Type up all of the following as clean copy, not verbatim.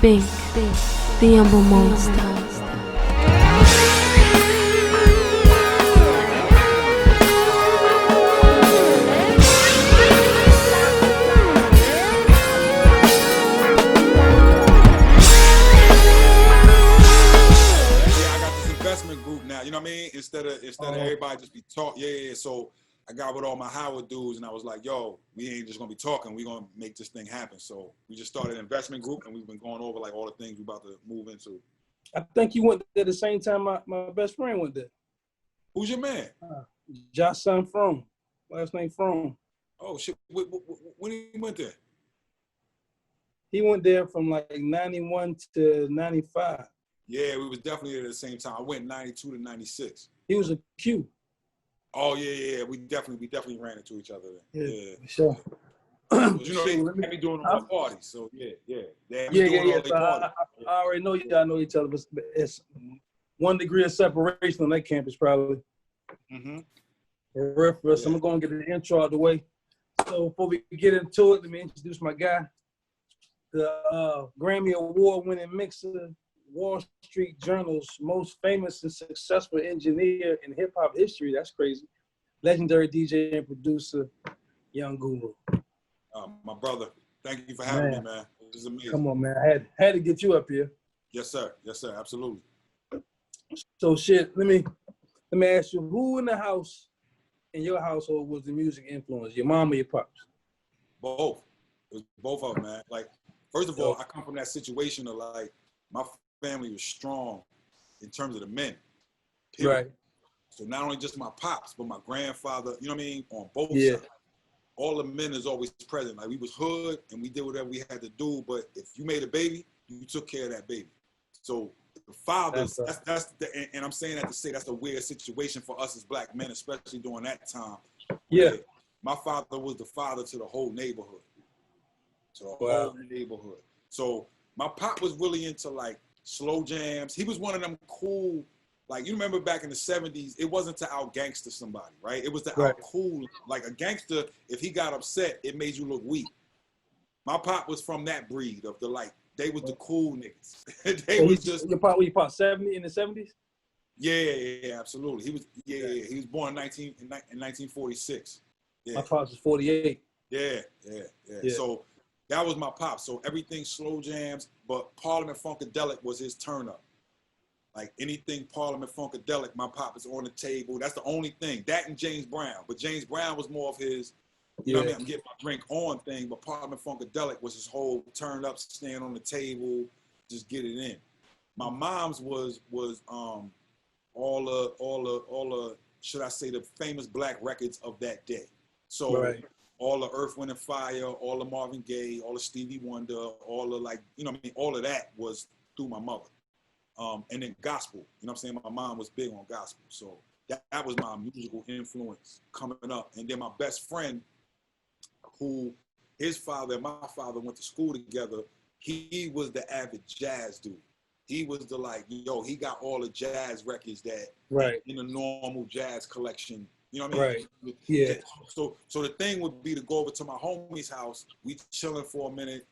Bink, the humble monster. Group now, you know what I mean? Instead of everybody just be talk, So I got with all my Howard dudes, and I was like, "Yo, we ain't just gonna be talking. We gonna make this thing happen." So we just started an investment group, and we've been going over like all the things we about to move into. I think you went there the same time my best friend went there. Who's your man? Josh son From, last name From. Oh shit! When he went there? He went there from like 91 to 95. Yeah, we was definitely there at the same time. I went 92 to 96. He was a Q. Oh yeah. We definitely ran into each other then. Yeah. Sure. You know, they had me doing all the parties. So yeah. So I already know y'all know each other, but it's 1 degree of separation on that campus probably. Mm-hmm. For us, I'm gonna get the intro out of the way. So before we get into it, let me introduce my guy, the Grammy Award-winning mixer, Wall Street Journal's most famous and successful engineer in hip-hop history. That's crazy. Legendary DJ and producer, Young Guru. My brother, thank you for having me, man. This is amazing. Come on, man. I had to get you up here. Yes, sir. Absolutely. So shit, let me ask you, who in the house, in your household, was the music influence? Your mom or your pops? Both. It was both of them, man. Like, first of all, I come from that situation of like, my family was strong in terms of the men. Period. Right. So not only just my pops, but my grandfather, you know what I mean, on both sides. All the men is always present. Like we was hood and we did whatever we had to do, but if you made a baby, you took care of that baby. So the fathers, and I'm saying that to say that's a weird situation for us as black men, especially during that time. Yeah. My father was the father to the whole neighborhood. Whole neighborhood. So my pop was really into like slow jams. He was one of them cool, like you remember back in the 70s, it wasn't to out gangster somebody, right? It was to out cool. Like a gangster, if he got upset, it made you look weak. My pop was from that breed of the like, they was the cool niggas. They was just your pop 70 in the 70s? Yeah, absolutely. He was born in 1946. Yeah. My pops was 48. Yeah. So that was my pop. So everything slow jams, but Parliament Funkadelic was his turn up. Like anything Parliament Funkadelic, my pop is on the table. That's the only thing. That and James Brown. But James Brown was more of his, you know what I mean? I'm getting my drink on thing, but Parliament Funkadelic was his whole turn up, stand on the table, just get it in. My mom's was all the should I say the famous black records of that day. So all the Earth, Wind and Fire, all the Marvin Gaye, all the Stevie Wonder, all the like, you know what I mean? All of that was through my mother. And then gospel, you know what I'm saying? My mom was big on gospel. So that was my musical influence coming up. And then my best friend, who his father and my father went to school together, he was the avid jazz dude. He was the like, he got all the jazz records that in a normal jazz collection. You know what I mean? Right. Yeah. So the thing would be to go over to my homie's house. We chilling for a minute.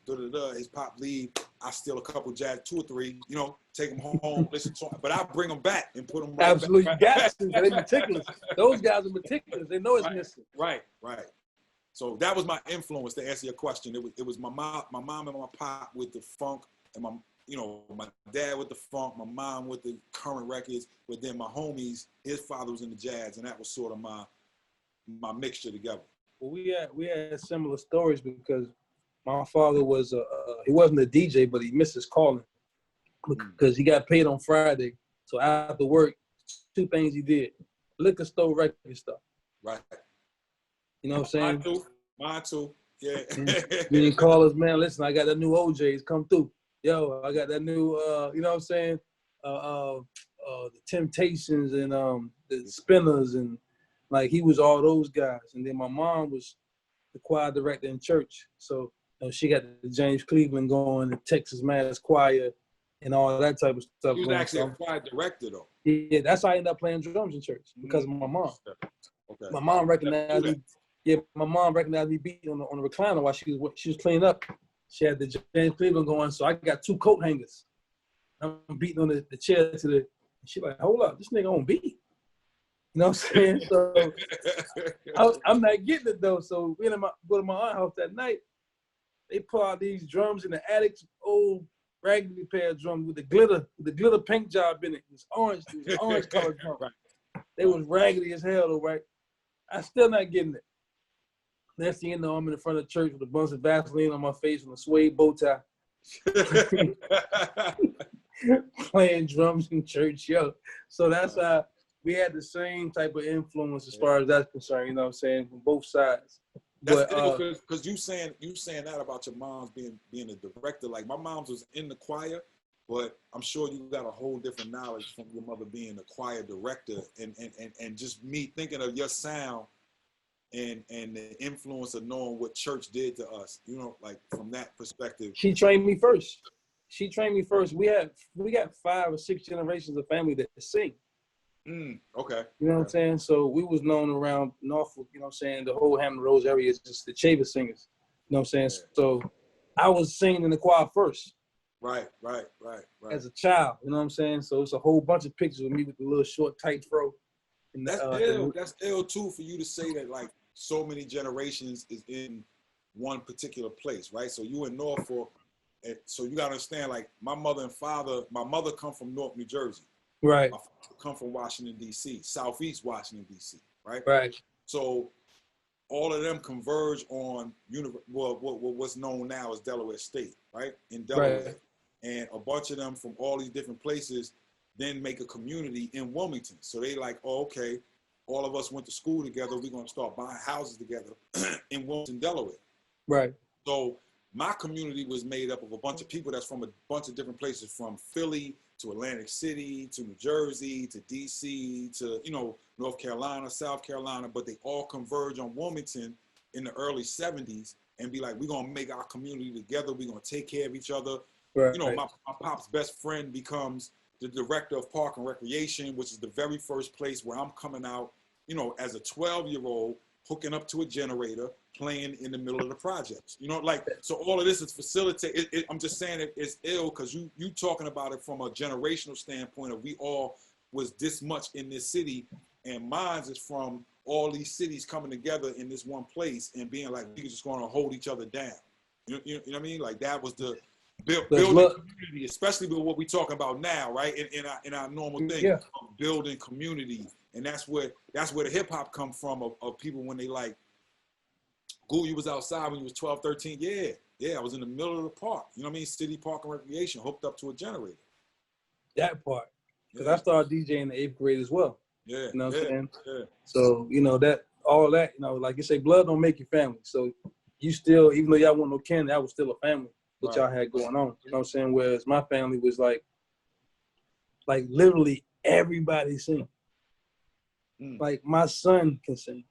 His pop leave. I steal a couple jazz, 2 or 3. Take them home, listen to them. But I bring them back and put them right Absolutely. back. Got to. They're meticulous. Those guys are meticulous. They know it's missing. Right. So that was my influence to answer your question. It was my mom and my pop with the funk, and my dad with the funk, my mom with the current records, but then my homies, his father was in the jazz, and that was sort of my mixture together. Well, we had similar stories because my father was he wasn't a DJ, but he missed his calling because he got paid on Friday. So after work, 2 things he did: liquor store, record stuff. Right. You know what I'm saying? Mine too. Yeah. He call us, man. Listen, I got that new OJs come through. Yo, I got that new, you know what I'm saying? The Temptations and the Spinners, and like he was all those guys. And then my mom was the choir director in church, so she got the James Cleveland going, the Texas Mass Choir, and all that type of stuff. He was actually a choir director though. Yeah, that's how I ended up playing drums in church because of my mom. Okay. My mom recognized me. Yeah, my mom recognized me beating on the recliner while she was cleaning up. She had the James Cleveland going, so I got 2 coat hangers. I'm beating on the chair to the. She like, hold up, this nigga on beat. You know what I'm saying? So I'm not getting it though. So we go to my aunt's house that night. They pull out these drums in the attic, old raggedy pair of drums with the glitter paint job in it. It was orange colored drum. Right. They was raggedy as hell though, right? I still not getting it. Next thing you know, I'm in the front of the church with a bunch of Vaseline on my face and a suede bow tie. Playing drums in church, yo. So that's how we had the same type of influence as far as that's concerned, you know what I'm saying, from both sides. That's because you saying that about your mom's being a director. Like my mom's was in the choir, but I'm sure you got a whole different knowledge from your mother being a choir director and just me thinking of your sound and the influence of knowing what church did to us, you know, like from that perspective. She trained me first. We got 5 or 6 generations of family that sing. Okay. You know what I'm saying? So we was known around Norfolk, you know what I'm saying, the whole Hampton Roads area is just the Chavis singers. You know what I'm saying? Yeah. So I was singing in the choir first. Right. As a child, you know what I'm saying? So it's a whole bunch of pictures of me with the little short, tight fro. And that's ill. That's ill too for you to say that like so many generations is in one particular place, right? So you in Norfolk, so you gotta understand like my mother come from North New Jersey. Right. My father come from Washington, D.C., Southeast Washington, D.C., right? Right. So all of them converge on what's known now as Delaware State, right? In Delaware. Right. And a bunch of them from all these different places then make a community in Wilmington. So they like, oh, okay, all of us went to school together. We're going to start buying houses together in Wilmington, Delaware. Right. So my community was made up of a bunch of people that's from a bunch of different places, from Philly to Atlantic City to New Jersey to D.C. to, you know, North Carolina, South Carolina, but they all converge on Wilmington in the early 70s and be like, we're going to make our community together. We're going to take care of each other. Right. You know, my pop's best friend becomes the director of Park and Recreation, which is the very first place where I'm coming out, you know, as a 12-year-old, hooking up to a generator, playing in the middle of the projects. You know, like, so all of this is facilitated. I'm just saying it's ill because you talking about it from a generational standpoint of we all was this much in this city, and mine is from all these cities coming together in this one place and being like, we just going to hold each other down. You know what I mean? Like that was the building community, especially with what we're talking about now, right? In our normal thing, of building community. And that's where the hip hop come from of people when they like, Goo, you was outside when you was 12, 13. Yeah, I was in the middle of the park. You know what I mean? City Park and Recreation, hooked up to a generator. That part. Because I started DJing in the 8th grade as well. Yeah. You know what I'm saying? Yeah. So, you know, all that, you know, like you say, blood don't make you family. So you still, even though y'all want no kin, that was still a family that y'all had going on. You know what I'm saying? Whereas my family was like literally everybody sing. Like my son can sing.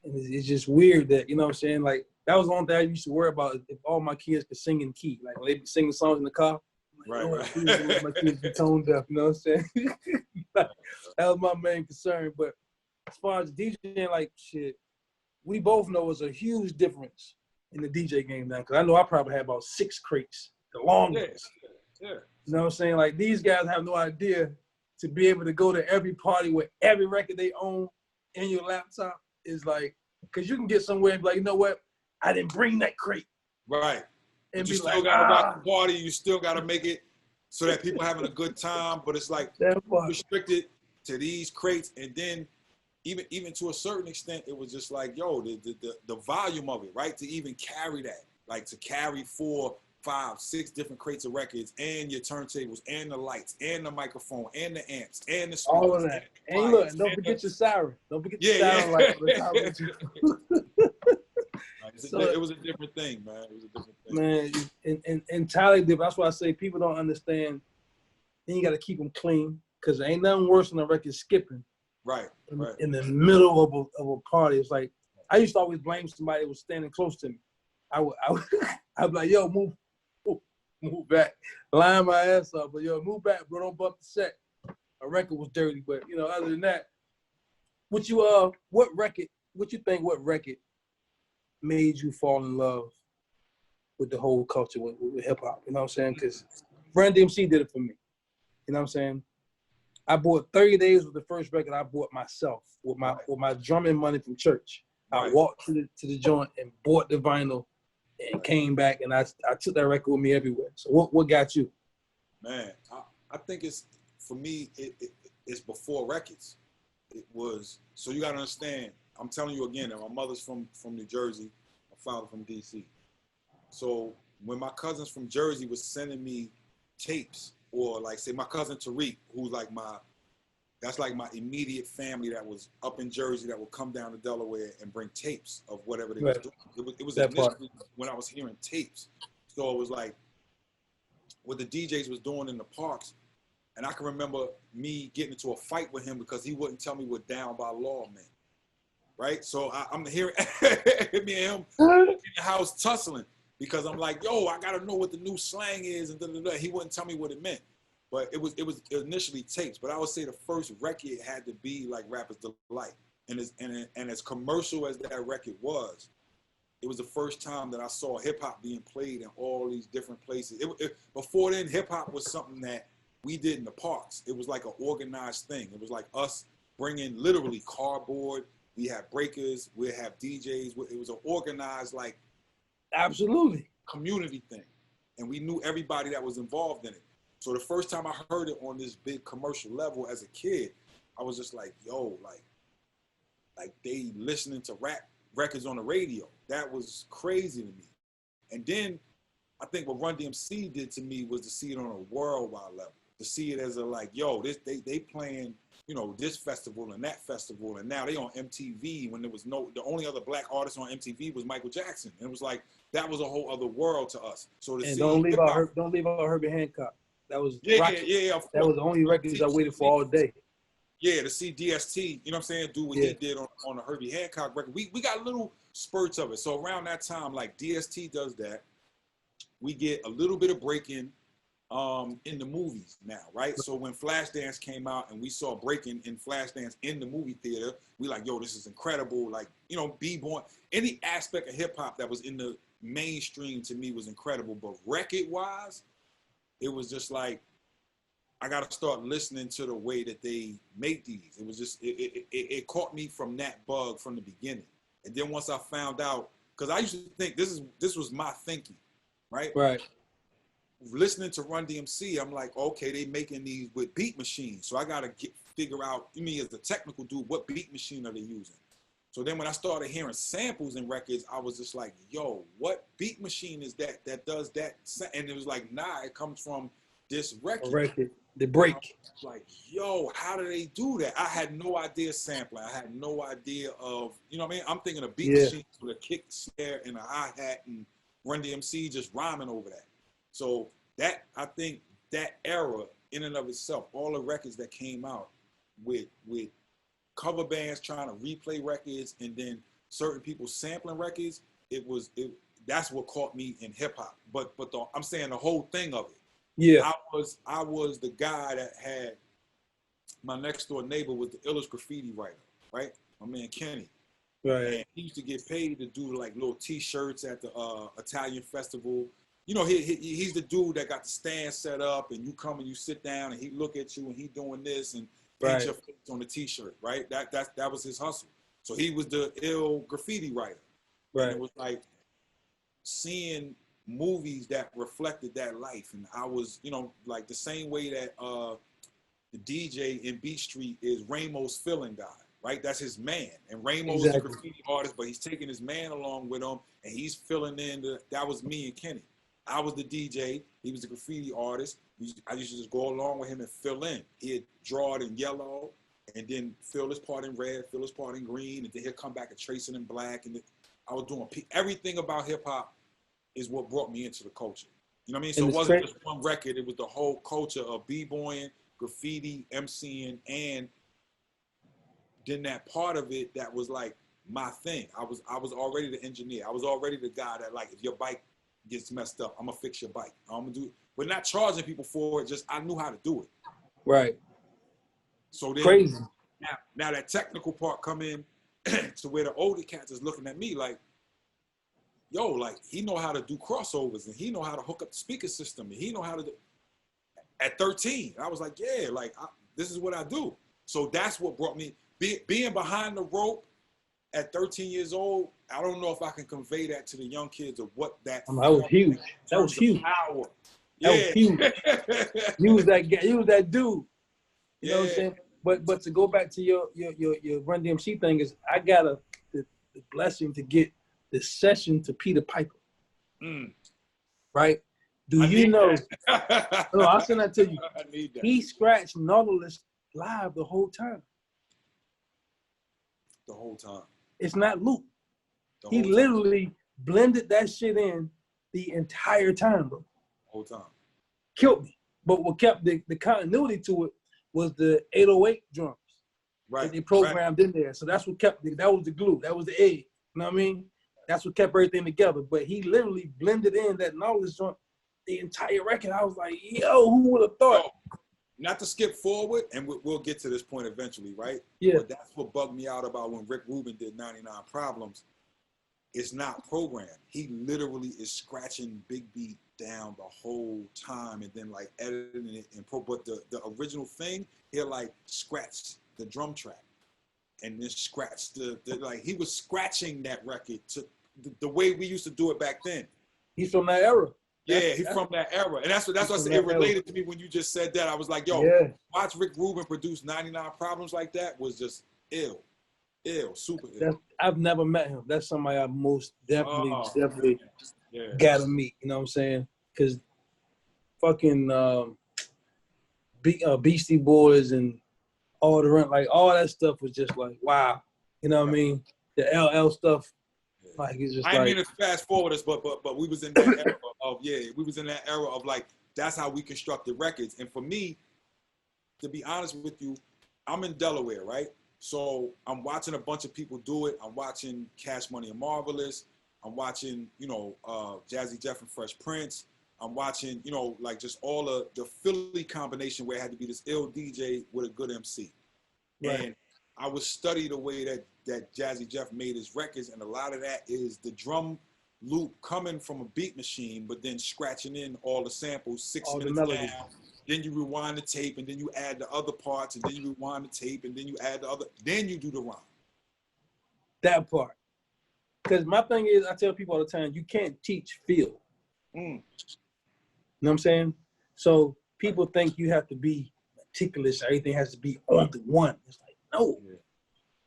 And it's just weird that, you know what I'm saying? Like that was the only thing I used to worry about, if all my kids could sing in key. Like when they be singing songs in the car, like, right. My kids be tone deaf, you know what I'm saying? That was my main concern. But as far as DJing, like shit, we both know it's a huge difference in the DJ game now. Cause I know I probably had about 6 crates, the longest. Yeah. You know what I'm saying? Like these guys have no idea to be able to go to every party with every record they own in your laptop is like, because you can get somewhere and be like, you know what? I didn't bring that crate. Right. And but you still got to rock the party. You still got to make it so that people having a good time. But it's like restricted to these crates. And then even to a certain extent, it was just like, yo, the volume of it, right? To even carry that, like to carry 4, 5, 6 different crates of records and your turntables and the lights and the microphone and the amps and the speakers. All of that. And look, don't forget your siren. Don't forget the siren light. So, it was a different thing, man. It was a different thing. Man, entirely different. That's why I say people don't understand. Then you got to keep them clean because there ain't nothing worse than a record skipping. Right. In the middle of a party. It's like, I used to always blame somebody that was standing close to me. I'd be like, yo, move back, line my ass up, but yo, move back, bro, don't bump the set. A record was dirty, but you know, other than that, what you think what record made you fall in love with the whole culture with hip hop. You know what I'm saying? Because Run DMC did it for me. You know what I'm saying? I bought 30 Days with the first record I bought myself with my drumming money from church. I walked to the joint and bought the vinyl and came back, and I took that record with me everywhere. So what got you? Man, I think it's, for me, it's before records. It was, so you got to understand, I'm telling you again that my mother's from New Jersey, my father from DC. So when my cousins from Jersey was sending me tapes, or like say my cousin Tariq, who's like that's like my immediate family that was up in Jersey that would come down to Delaware and bring tapes of whatever they was doing. It was initially when I was hearing tapes. So it was like what the DJs was doing in the parks. And I can remember me getting into a fight with him because he wouldn't tell me what Down by Law meant. Right? So I'm hearing me and him in the house tussling because I'm like, yo, I got to know what the new slang is. And he wouldn't tell me what it meant. But it was initially tapes. But I would say the first record had to be like Rapper's Delight. And as commercial as that record was, it was the first time that I saw hip hop being played in all these different places. Before then, hip hop was something that we did in the parks. It was like an organized thing. It was like us bringing literally cardboard. We had breakers. We have DJs. It was an organized, like, absolutely community thing. And we knew everybody that was involved in it. So the first time I heard it on this big commercial level as a kid, I was just like, yo, like they listening to rap records on the radio. That was crazy to me. And then I think what Run DMC did to me was to see it on a worldwide level, to see it as a like, yo, they playing, you know, this festival and that festival, and now they on MTV when there was the only other black artist on MTV was Michael Jackson. And it was like, that was a whole other world to us. So to see don't leave out Herbie Hancock. That was yeah. That was the only records I waited for all day. Yeah, to see DST, you know what I'm saying, do what he did on the Herbie Hancock record. We got little spurts of it. So around that time, like DST does that, we get a little bit of breaking in the movies now, right? So when Flashdance came out and we saw breaking in Flashdance in the movie theater, we like, yo, this is incredible. Like, you know, B-boy, any aspect of hip hop that was in the mainstream to me was incredible. But record-wise, it was just like, I got to start listening to the way that they make these. It was just, it caught me from that bug from the beginning. And then once I found out, because I used to think this was my thinking, right? Right. Listening to Run DMC, I'm like, okay, they making these with beat machines. So I got to figure out, you mean as a technical dude, what beat machine are they using? So then when I started hearing samples in records, I was just like, yo, what beat machine is that does that? And it was like, nah, it comes from this record. The break. Like, yo, how do they do that? I had no idea sampling. I had no idea of, you know what I mean? I'm thinking of beat machines with a kick, snare, and a hi-hat, and Run DMC just rhyming over that. So that, I think that era in and of itself, all the records that came out with cover bands trying to replay records and then certain people sampling records, that's what caught me in hip hop. But I'm saying the whole thing of it. Yeah. I was the guy that had, my next door neighbor was the illest graffiti writer, right? My man Kenny. Right. And he used to get paid to do like little T-shirts at the Italian festival. You know, he's the dude that got the stand set up and you come and you sit down and he look at you and he doing this and paint your face on the T-shirt, right? That was his hustle. So he was the ill graffiti writer. Right. And it was like seeing movies that reflected that life. And I was, you know, like the same way that the DJ in Beat Street is Ramo's filling guy, right? That's his man. And Ramo's a graffiti artist, but he's taking his man along with him and he's filling in. That was me and Kenny. I was the DJ. He was the graffiti artist. I used to just go along with him and fill in. He'd draw it in yellow and then fill his part in red, fill his part in green, and then he'll come back and trace it in black. And I was doing everything about hip hop is what brought me into the culture. You know what I mean? So it wasn't just one record. It was the whole culture of b-boying, graffiti, MCing, and then that part of it that was like my thing. I was already the engineer. I was already the guy that like, if your bike gets messed up, I'm gonna fix your bike. I'm gonna do it. But not charging people for it, just I knew how to do it. Right. So then crazy. Now that technical part come in to where the older cats is looking at me like, yo, like he know how to do crossovers and he know how to hook up the speaker system and he know how to do. At 13, I was like, yeah, like this is what I do. So that's what brought me being behind the rope at 13 years old. I don't know if I can convey that to the young kids of what that. That was huge. That was huge. Power. That was huge. You was that guy. You was that dude. You know what I'm saying? But to go back to your Run DMC thing is, I got the blessing to get the session to Peter Piper. Right? Do you know? No, I'll send that to you. I need that. He scratched Nautilus live the whole time. The whole time. It's not loop. He literally blended that shit in the entire time, bro. Whole time. Killed me. But what kept the continuity to it was the 808 drums. Right. That they programmed in there. So that's what kept that was the glue. That was the egg. You know what I mean? That's what kept everything together. But he literally blended in that Nautilus drum the entire record. I was like, yo, who would have thought? Not to skip forward, and we'll get to this point eventually, right? Yeah. But that's what bugged me out about when Rick Rubin did 99 Problems. It's not programmed. He literally is scratching Big Beat down the whole time and then like editing it and but the original thing, he'll like scratch the drum track and then scratch the like he was scratching that record to the way we used to do it back then. He's from that era. Yeah, he's from that era. And that's what I said. It related to me when you just said that. I was like, yo, watch Rick Rubin produce 99 Problems like that was just ill, super ill. I've never met him. That's somebody I most definitely gotta meet. You know what I'm saying? Because fucking Beastie Boys and all that stuff was just like, wow. You know what I mean? The LL stuff. Like it's just I mean to fast forward us, but we was in that era of we was in that era of like that's how we constructed records. And for me, to be honest with you, I'm in Delaware, right? So I'm watching a bunch of people do it. I'm watching Cash Money and Marvelous. I'm watching, Jazzy Jeff and Fresh Prince. I'm watching, like just all the Philly combination where it had to be this ill DJ with a good MC. Right. And I would study the way that Jazzy Jeff made his records, and a lot of that is the drum loop coming from a beat machine, but then scratching in all the samples 6 minutes down. Then you rewind the tape, and then you add the other parts, and then you rewind the tape, and then you add the other. Then you do the rhyme. That part. Because my thing is, I tell people all the time, you can't teach feel. You know what I'm saying? So people think you have to be meticulous. Everything has to be on the one. It's like, no. Yeah.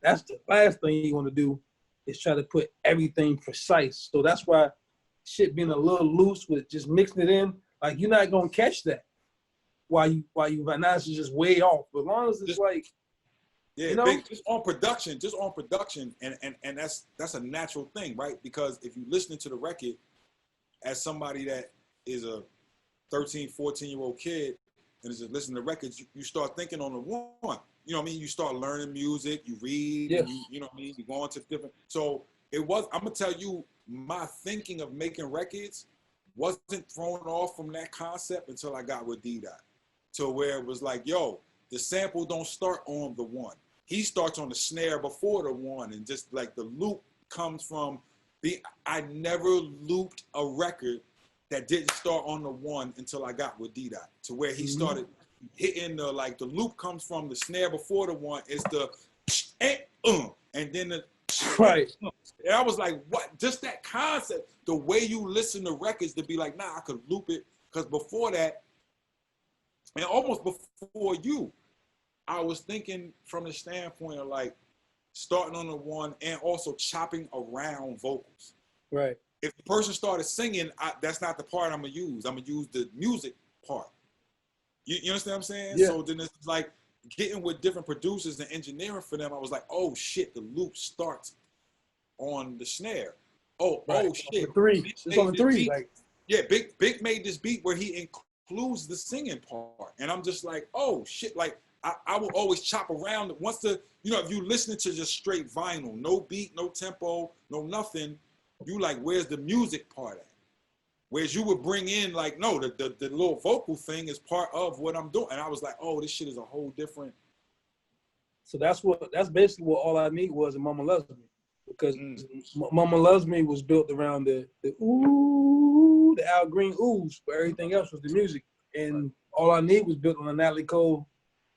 That's the last thing you want to do is try to put everything precise. So that's why shit being a little loose with just mixing it in, like you're not going to catch that while you right now it's just way off. But as long as it's like, just on production, and that's a natural thing, right? Because if you're listening to the record as somebody that is a 13, 14-year-old kid and is just listening to records, you start thinking on the one. You know what I mean? You start learning music, you read, and you know what I mean? You go on to different. So I'm going to tell you, my thinking of making records wasn't thrown off from that concept until I got with D-Dot. To where it was like, yo, the sample don't start on the one. He starts on the snare before the one, and just like the loop comes from I never looped a record that didn't start on the one until I got with D-Dot. To where he started hitting the loop comes from the snare before the one. It's the and then the right. And I was like, what? Just that concept, the way you listen to records to be like, nah, I could loop it. Because before that, and almost before you, I was thinking from the standpoint of like starting on the one and also chopping around vocals. Right. If the person started singing, that's not the part I'm going to use. I'm going to use the music part. You understand what I'm saying? Yeah. So then it's like getting with different producers and engineering for them. I was like, oh shit, the loop starts on the snare. Oh shit. It's on the three. Bink made this beat where he includes the singing part. And I'm just like, oh shit. Like I will always chop around once if you listening to just straight vinyl, no beat, no tempo, no nothing, you like, where's the music part at? Whereas you would bring in like, no, the little vocal thing is part of what I'm doing. And I was like, oh, this shit is a whole different. So that's basically what all I need was a Mama Loves Me. because Mama Loves Me was built around the Al Green oohs, but everything else was the music. And All I Need was built on a Natalie Cole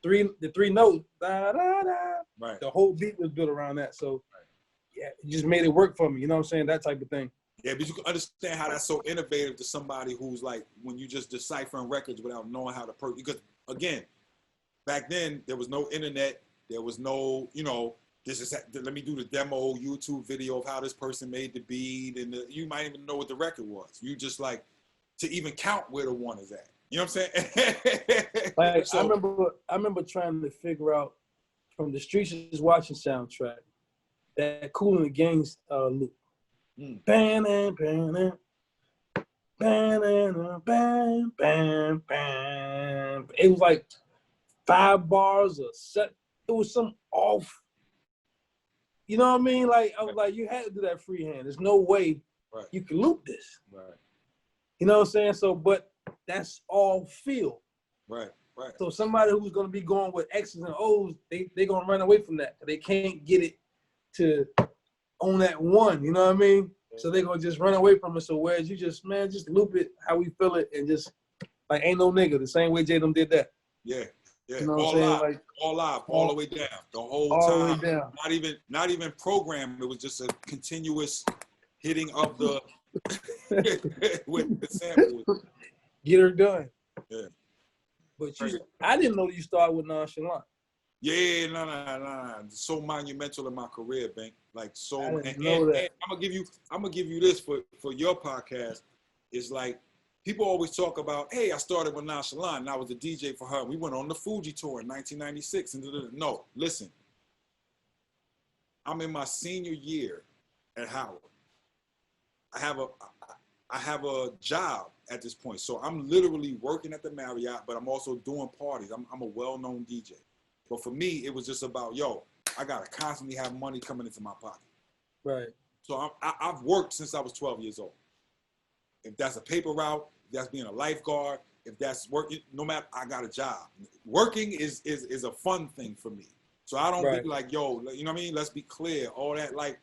the three notes. Da, da, da. Right. The whole beat was built around that. So yeah, it just made it work for me. You know what I'm saying? That type of thing. Yeah, but you can understand how that's so innovative to somebody who's like, when you just deciphering records without knowing how to because again, back then there was no internet, there was no, let me do the demo YouTube video of how this person made the beat, and you might even know what the record was. You just like to even count where the one is at. You know what I'm saying? Like, so, I remember trying to figure out from the Streets is Watching soundtrack that Kool and the Gang's loop. Bam, bam, bam, bam, bam, bam, bam. It was like 5 bars or set. It was some off. You know what I mean? Like I was like, you had to do that freehand. There's no way you can loop this. Right. You know what I'm saying? So, but that's all feel. Right. So somebody who's gonna be going with X's and O's, they're gonna run away from that. They can't get it to on that one, you know what I mean? So they're gonna just run away from it. So whereas you just loop it how we feel it and just like ain't no nigga, the same way J-Dum did that. Yeah. You know all live, like, all the way down, the whole all time. The way down. Not even programmed. It was just a continuous hitting of the with the sample. Get her done. Yeah. But I didn't know that you started with Nonchalant. Yeah, no. So monumental in my career, Bink. Like so. I And I'm gonna give you this for your podcast. It's like people always talk about, hey, I started with Nonchalant and I was the DJ for her. We went on the Fuji tour in 1996. No, listen. I'm in my senior year at Howard. I have a job at this point. So I'm literally working at the Marriott, but I'm also doing parties. I'm a well-known DJ. But for me, it was just about, I got to constantly have money coming into my pocket. Right. So I've worked since I was 12 years old. If that's a paper route, if that's being a lifeguard, if that's working, no matter, I got a job. Working is a fun thing for me. So I don't be like, you know what I mean? Let's be clear. All that, like,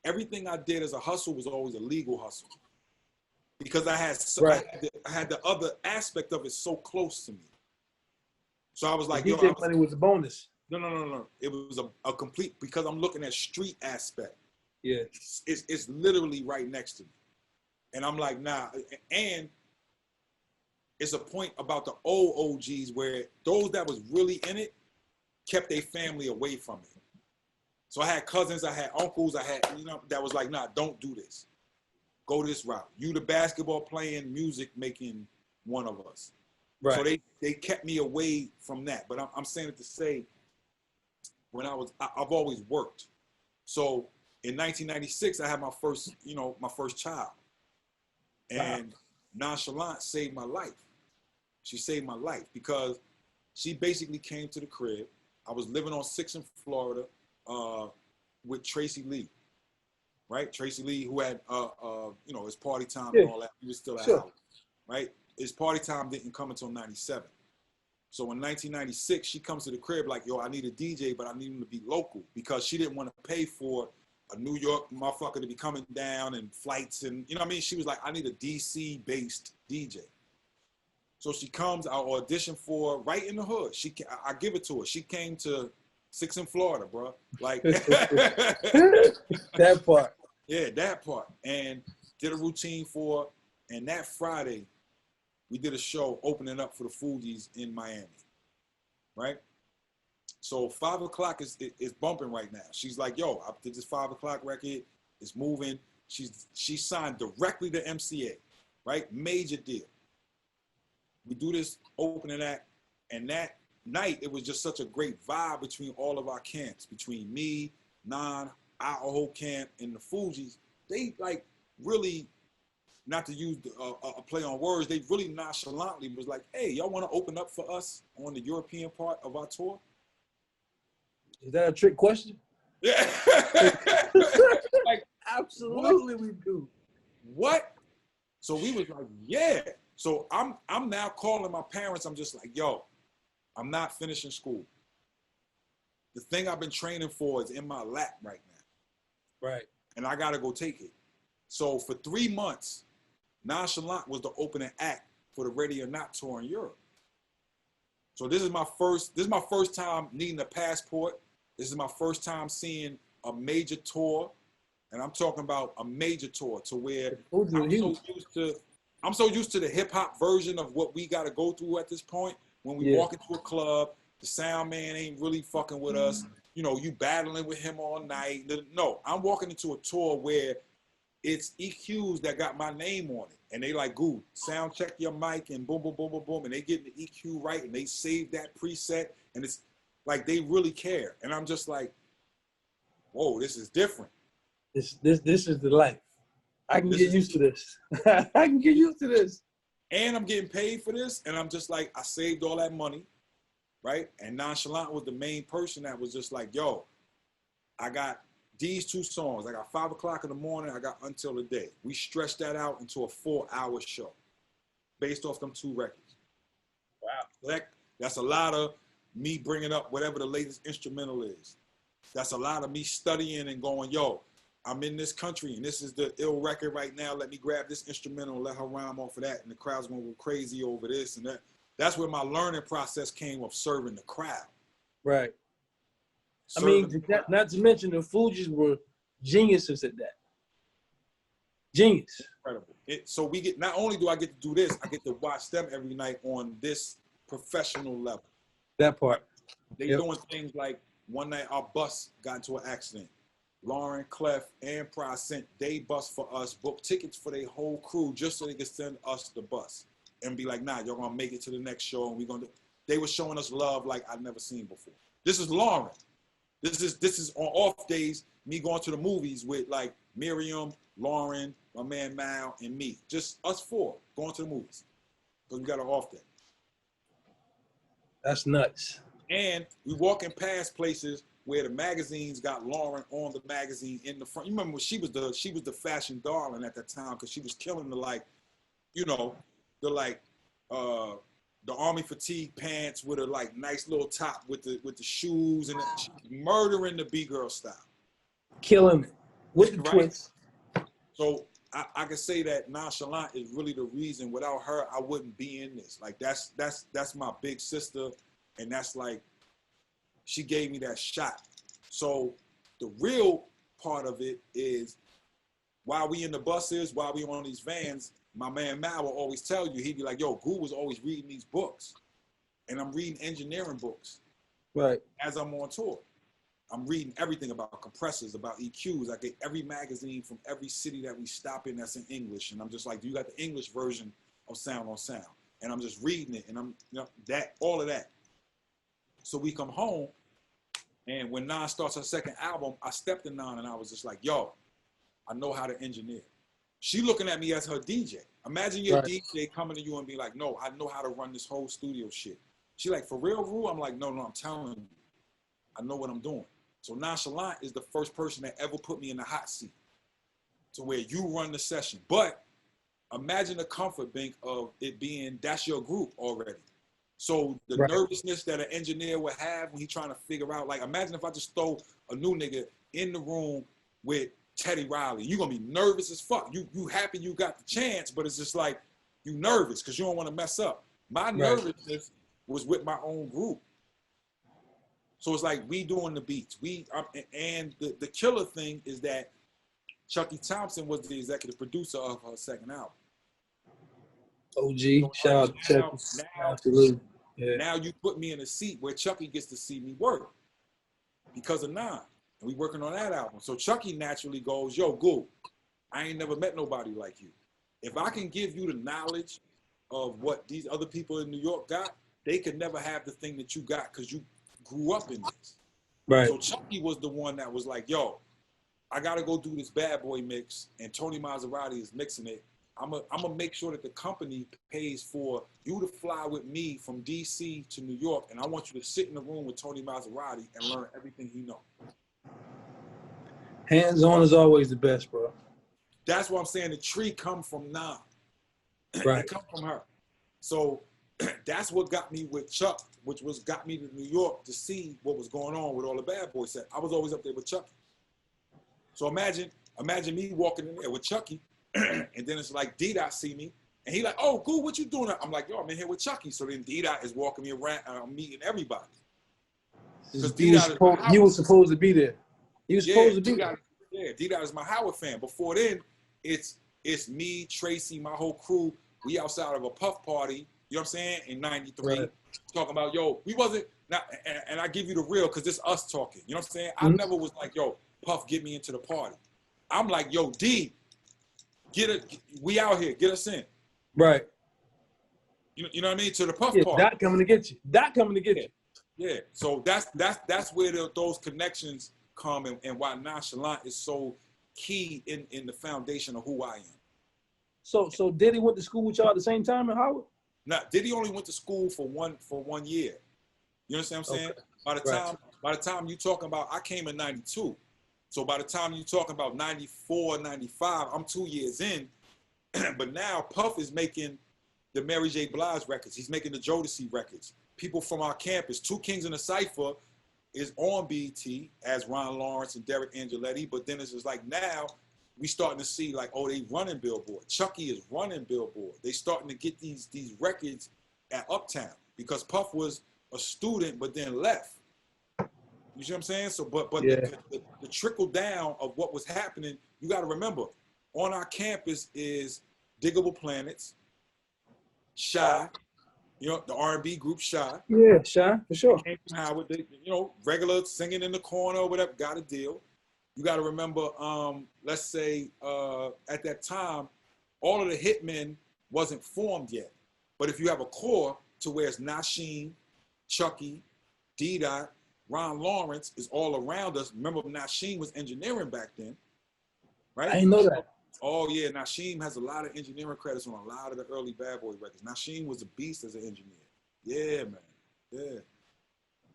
everything I did as a hustle was always a legal hustle. Because I had the other aspect of it so close to me. So I was like, DJ money was a bonus. No. It was a complete, because I'm looking at street aspect. Yeah. It's literally right next to me. And I'm like, nah. And it's a point about the old OGs where those that was really in it kept their family away from it. So I had cousins, I had uncles, that was like, nah, don't do this. Go this route. You the basketball playing, music making one of us. Right. So they kept me away from that. But I'm saying it to say, when I've always worked. So in 1996, I had my first child. And Nonchalant saved my life. She saved my life because she basically came to the crib. I was living on 6th in Florida with Tracy Lee. Right? Tracy Lee, who had, his party time and all that. He was still at Howard, right? His party time didn't come until 97. So in 1996, she comes to the crib like, I need a DJ, but I need him to be local because she didn't want to pay for a New York motherfucker to be coming down and flights and, you know what I mean? She was like, I need a DC-based DJ. So she comes, I audition for her right in the hood. I give it to her. She came to 6 in Florida, bro. Like that part. Yeah, that part. And did a routine for her. And that Friday, we did a show opening up for the Fugees in Miami. Right? So 5 o'clock is bumping right now. She's like, I did this 5 o'clock record. It's moving. She signed directly to MCA. Right? Major deal. We do this opening act. And that night, it was just such a great vibe between all of our camps, between me, Non, our whole camp, and the Fugees. They like really, not to use a play on words, they really nonchalantly was like, hey, y'all want to open up for us on the European part of our tour? Is that a trick question? Yeah. Like, absolutely we do. What? So we was like, yeah. So I'm now calling my parents. I'm just like, I'm not finishing school. The thing I've been training for is in my lap right now. Right. And I gotta go take it. So for 3 months, Nonchalant was the opening act for the Ready or Not tour in Europe. So this is my first time needing a passport. This is my first time seeing a major tour. And I'm talking about a major tour to where I'm so used to the hip hop version of what we got to go through at this point. When we walk into a club, the sound man ain't really fucking with us. You know, you battling with him all night. No, I'm walking into a tour where it's EQs that got my name on it. And they like, "Goo, sound check your mic," and boom, boom, boom, boom, boom. And they get the EQ right and they save that preset. And it's like they really care. And I'm just like, whoa, this is different. This is the life. I can get used to this. I can get used to this. And I'm getting paid for this. And I'm just like, I saved all that money, right? And Nonchalant was the main person that was just like, yo, I got these 2 songs. I got 5 o'clock in the morning. I got Until the Day. We stretched that out into a 4-hour show based off them 2 records. Wow. That's a lot of me bringing up whatever the latest instrumental is. That's a lot of me studying and going, yo, I'm in this country and this is the ill record right now. Let me grab this instrumental and let her rhyme off of that. And the crowd's going to go crazy over this and that. That's where my learning process came of serving the crowd. Right. I mean, not to mention the Fugees were geniuses at that. Genius. Incredible. So we get, not only do I get to do this, I get to watch them every night on this professional level. That part. They doing things like one night our bus got into an accident. Lauren, Clef, and Price sent they bus for us, booked tickets for their whole crew just so they could send us the bus and be like, nah, you're gonna make it to the next show and we're gonna do. They were showing us love like I'd never seen before. This is Lauren. This is on off days, me going to the movies with like Miriam, Lauren, my man Mal, and me. Just us 4 going to the movies. Because we got an off day. That's nuts. And we walking past places where the magazines got Lauren on the magazine in the front. You remember when she was the fashion darling at that time because she was killing the like, you know, the like the army fatigue pants with a like nice little top with the shoes and murdering the B-girl style. Killing it with the twist. So I can say that Nonchalant is really the reason. Without her, I wouldn't be in this. Like that's my big sister, and that's like she gave me that shot. So the real part of it is while we in the buses, while we on these vans, my man Mal will always tell you, he'd be like, yo, Goo was always reading these books. And I'm reading engineering books. Right. As I'm on tour. I'm reading everything about compressors, about EQs. I get every magazine from every city that we stop in that's in English. And I'm just like, you got the English version of Sound on Sound. And I'm just reading it. And I'm, you know, that, all of that. So we come home. And when Nas starts her second album, I stepped in Nas and I was just like, yo, I know how to engineer. She looking at me as her DJ. Imagine your DJ coming to you and be like, no, I know how to run this whole studio shit. She like, for real, Rue? I'm like, no, I'm telling you. I know what I'm doing. So Nonchalant is the first person that ever put me in the hot seat to where you run the session. But imagine the comfort, Bink, of it being, that's your group already. So the nervousness that an engineer would have when he's trying to figure out, like, imagine if I just throw a new nigga in the room with Teddy Riley. You're going to be nervous as fuck. You happy you got the chance, but it's just like, you nervous because you don't want to mess up. My nervousness was with my own group. So it's like we doing the beats. And the killer thing is that Chucky Thompson was the executive producer of her second album. OG, shout out to Chucky. Absolutely. Yeah. Now you put me in a seat where Chucky gets to see me work because of Nas. And we working on that album. So Chucky naturally goes, yo, Goo, I ain't never met nobody like you. If I can give you the knowledge of what these other people in New York got, they could never have the thing that you got because you grew up in this. Right. So Chucky was the one that was like, yo, I got to go do this Bad Boy mix, and Tony Maserati is mixing it. I'm gonna make sure that the company pays for you to fly with me from DC to New York, and I want you to sit in the room with Tony Maserati and learn everything he knows. Hands-on is always the best, bro. That's why I'm saying the tree come from Nas. Right. It come from her. So that's what got me with Chuck, which got me to New York to see what was going on with all the Bad Boy set. I was always up there with Chuck. So imagine me walking in there with Chucky, and then it's like D-Dot see me, and he like, oh, Goo, what you doing? I'm like, yo, I'm in here with Chucky. So then D-Dot is walking me around, and I'm meeting everybody. Because D-Dot is my you were supposed to be there. You were supposed to be there. Yeah, D-Dot is my Howard fan. Before then, it's me, Tracy, my whole crew. We outside of a Puff party, you know what I'm saying, in 93, right. Talking about, yo, we wasn't, not, and I give you the real, because it's us talking, you know what I'm saying? I never was like, yo, Puff, get me into the party. I'm like, yo, D, we out here, get us in. Right. You know what I mean? To the Puff party. That coming to get you. That coming to get you. Yeah, so that's where those connections come, and why Nonchalant is so key in the foundation of who I am. So Diddy went to school with y'all at the same time in Howard? No, Diddy only went to school for 1 year. You understand what I'm saying? Okay. By the time you talking about, I came in 92. So by the time you talking about 94, 95, I'm 2 years in. But now Puff is making the Mary J. Blige records. He's making the Jodeci records. People from our campus, Two Kings in the Cypher is on BET as Ron Lawrence and Derek Angeletti. But then it's just like now, we starting to see like, oh, they running Billboard. Chucky is running Billboard. They starting to get these records at Uptown because Puff was a student but then left. You see what I'm saying? So, but yeah. the trickle down of what was happening, you got to remember, on our campus is Diggable Planets, Shy, you know, the R&B group Shy. Yeah, Shy, for sure. Came from Howard, you know, regular singing in the corner or whatever, got a deal. You got to remember, let's say at that time, all of the hitmen wasn't formed yet. But if you have a core to where it's Nasheem, Chucky, D-Dot, Ron Lawrence is all around us. Remember, Nasheem was engineering back then, right? I didn't know that. Oh, yeah, Nasheem has a lot of engineering credits on a lot of the early Bad Boy records. Nasheem was a beast as an engineer. Yeah, man.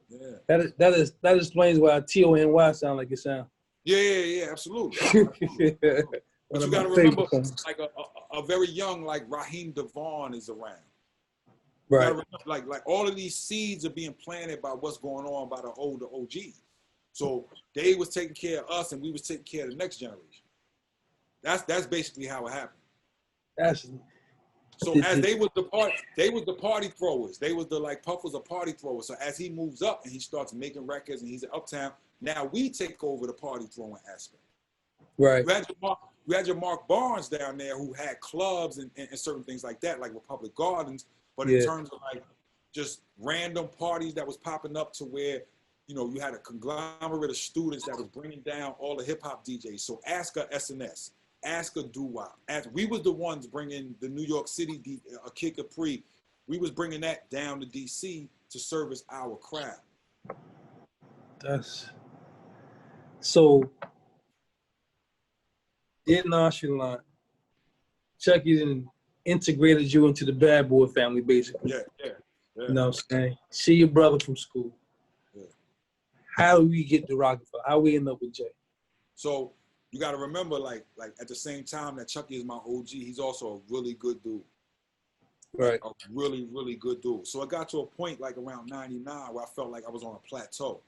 Yeah. That explains why T-O-N-Y sound like it sound. Yeah, absolutely. But you got to remember, like a very young, like Raheem Devon is around. Right. Remember, like all of these seeds are being planted by what's going on by the older OGs. So they was taking care of us, and we was taking care of the next generation. That's basically how it happened. So as they was the party throwers. They was Puff was a party thrower. So as he moves up and he starts making records and he's at Uptown, now we take over the party throwing aspect. Right. You had your Mark Barnes down there who had clubs and certain things like that, like Republic Gardens. But in terms of like just random parties that was popping up to where, you know, you had a conglomerate of students that was bringing down all the hip hop DJs. So Aska SNS, Aska Doo-Wop. We was the ones bringing the New York City Kid Capri. We was bringing that down to DC to service our crowd. So in Nonchalant, Chucky didn't integrated you into the Bad Boy family, basically. Yeah. You know what I'm saying? See your brother from school. Yeah. How do we get to Rockefeller? How we end up with Jay? So you got to remember, like at the same time that Chucky is my OG, he's also a really good dude. Right. A really, really good dude. So it got to a point like around 99 where I felt like I was on a plateau.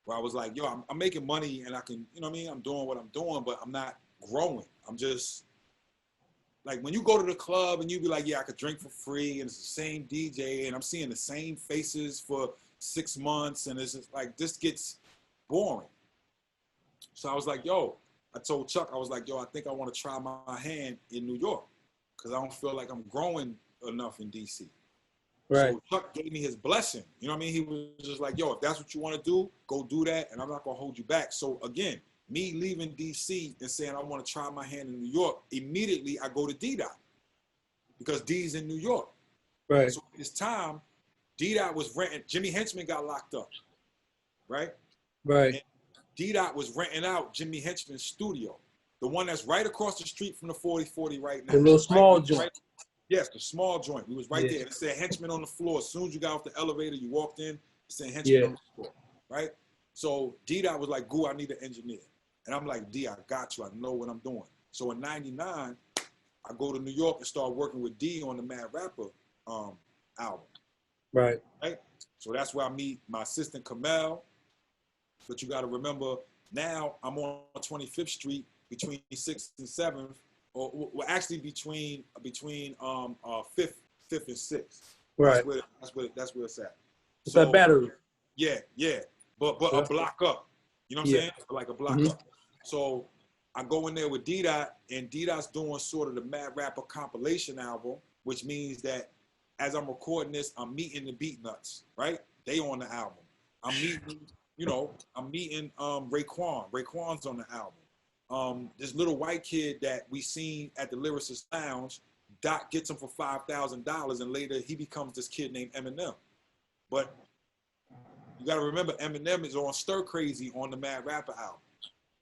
Where I was like, yo, I'm making money and I can, you know what I mean? I'm doing what I'm doing, but I'm not growing. I'm just, like when you go to the club and you be like, yeah, I could drink for free and it's the same DJ and I'm seeing the same faces for 6 months and it's just like, this gets boring. So I was like, yo, I told Chuck, I was like, yo, I think I want to try my hand in New York because I don't feel like I'm growing enough in DC. Right. So Chuck gave me his blessing. You know what I mean? He was just like, yo, if that's what you want to do, go do that and I'm not going to hold you back. So again, me leaving DC and saying I want to try my hand in New York, immediately I go to D-Dot because D's in New York. Right. So at this time, D-Dot was renting. Jimmy Henchman got locked up, right? Right. And D-Dot was renting out Jimmy Henchman's studio, the one that's right across the street from the 4040 right now. The little small joint. Right, yes, the small joint. We was right there. And it said Henchman on the floor. As soon as you got off the elevator, you walked in, it said Henchman on the floor, right? So D-Dot was like, Goo, I need an engineer. And I'm like, D, I got you. I know what I'm doing. So in 99, I go to New York and start working with D on the Mad Rapper album. Right. So that's where I meet my assistant, Kamel. But you got to remember, Now I'm on 25th Street between 6th and 7th, or well, actually between 5th and 6th. Right. That's where it's at. It's So that battery. yeah, but a block up. You know what I'm saying? Like a block up. So I go in there with D-Dot, and D-Dot's doing sort of the Mad Rapper compilation album, which means that as I'm recording this, I'm meeting the Beat Nuts, right? They on the album. I'm meeting Raekwon. Raekwon's on the album. This little white kid that we seen at the Lyricist Lounge, Dot gets him for $5,000, and later he becomes this kid named Eminem. But you got to remember, Eminem is on Stir Crazy on the Mad Rapper album.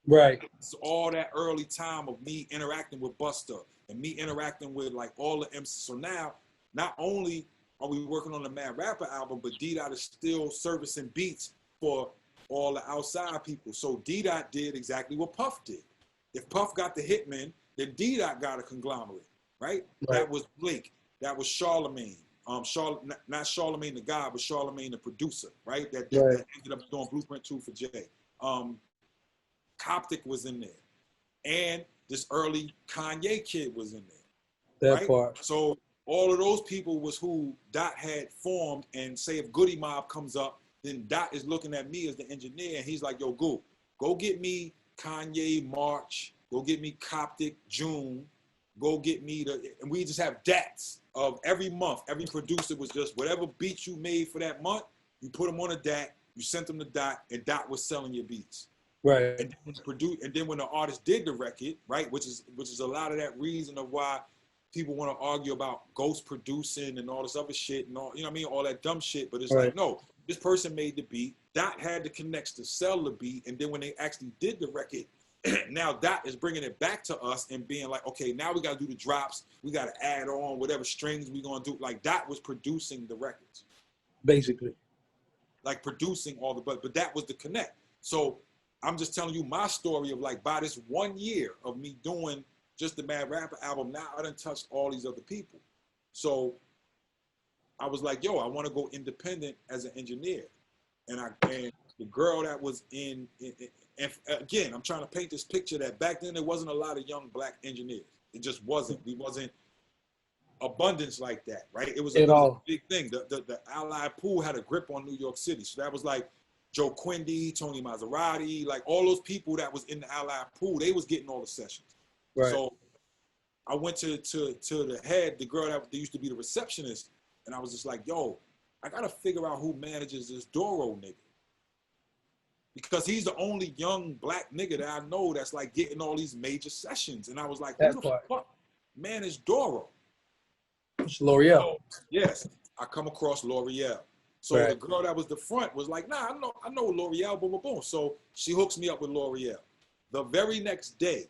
Right. It's all that early time of me interacting with Busta and me interacting with like all the MCs. So now, not only are we working on the Mad Rapper album, but D-Dot is still servicing beats for all the outside people. So D-Dot did exactly what Puff did. If Puff got the Hitman, then D-Dot got a conglomerate, right? That was Blake. That was Charlemagne. Not Charlemagne the guy, but Charlemagne the producer, right? That ended up doing Blueprint 2 for Jay. Coptic was in there. And this early Kanye kid was in there. That right? part. So all of those people was who Dot had formed, and say if Goody Mob comes up, then Dot is looking at me as the engineer, and he's like, yo, go get me Kanye March, go get me Coptic June, go get me and we just have DATs of every month. Every producer was just whatever beats you made for that month, you put them on a DAT, you sent them to Dot, and Dot was selling your beats. Right. And then when the artist did the record, right, which is a lot of that reason of why people want to argue about ghost producing and all this other shit and all, you know what I mean, all that dumb shit. But it's like, no, this person made the beat. Dot had the connects to sell the beat, and then when they actually did the record, now Dot is bringing it back to us and being like, okay, now we got to do the drops. We got to add on whatever strings we gonna do. Like Dot was producing the records, basically, like producing all the, but that was the connect. So I'm just telling you my story of like, by this 1 year of me doing just the Mad Rapper album, now I done touched all these other people. So I was like, yo, I want to go independent as an engineer. And the girl that was and again, I'm trying to paint this picture that back then there wasn't a lot of young black engineers. It just wasn't. We wasn't abundance like that, right? It was a big thing. The Allied Pool had a grip on New York City. So that was like Joe Quindy, Tony Maserati, like all those people that was in the Allied Pool, they was getting all the sessions. Right. So I went to the head, the girl that used to be the receptionist, and I was just like, yo, I gotta figure out who manages this Doro nigga. Because he's the only young black nigga that I know that's like getting all these major sessions. And I was like, who the fuck managed Doro? It's L'Oreal. So, yes, I come across L'Oreal. So the girl that was the front was like, nah, I know L'Oreal, boom, boom, boom. So she hooks me up with L'Oreal. The very next day,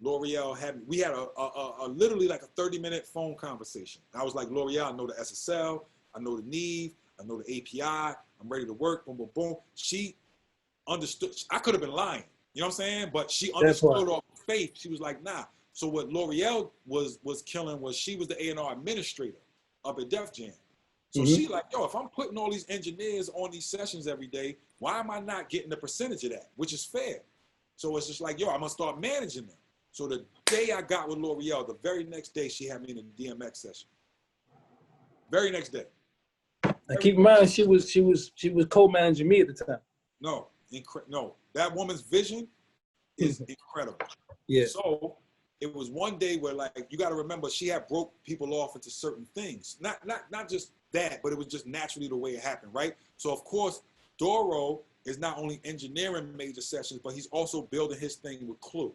L'Oreal we had a literally like a 30-minute phone conversation. I was like, L'Oreal, I know the SSL, I know the Neve, I know the API, I'm ready to work, boom, boom, boom. She understood. I could have been lying, you know what I'm saying? But she understood off faith. She was like, nah. So what L'Oreal was killing was she was the A&R administrator up at Def Jam. So she like, yo, if I'm putting all these engineers on these sessions every day, why am I not getting a percentage of that? Which is fair. So it's just like, yo, I'm gonna start managing them. So the day I got with L'Oreal, the very next day she had me in a DMX session. Very next day. Now keep in mind, she was co-managing me at the time. No, that woman's vision is incredible. Yeah. So it was one day where, like, you got to remember, she had broke people off into certain things. Not just that, but it was just naturally the way it happened, right? So of course, Doro is not only engineering major sessions, but he's also building his thing with Clue,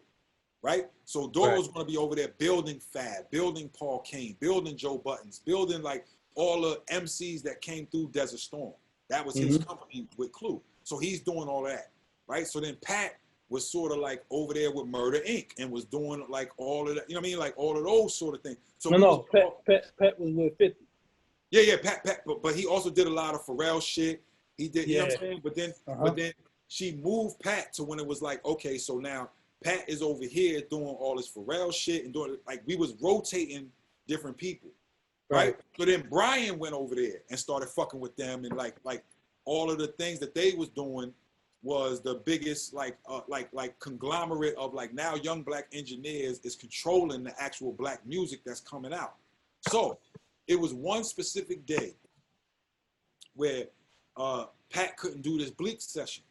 right? So Doro's going to be over there building Fab, building Paul Kane, building Joe Buttons, building like all the MCs that came through Desert Storm. That was his company with Clue. So he's doing all that, right? So then Pat was sort of like over there with Murder Inc. and was doing like all of that, you know what I mean? Like all of those sort of things. So Pat was with 50. Yeah, Pat, but he also did a lot of Pharrell shit. He did, you know what I'm saying? But then she moved Pat to when it was like, okay, so now Pat is over here doing all this Pharrell shit and doing, like, we was rotating different people, right? So then Brian went over there and started fucking with them, and like all of the things that they was doing was the biggest like conglomerate of like now young black engineers is controlling the actual black music that's coming out. So it was one specific day where Pat couldn't do this Bleak session.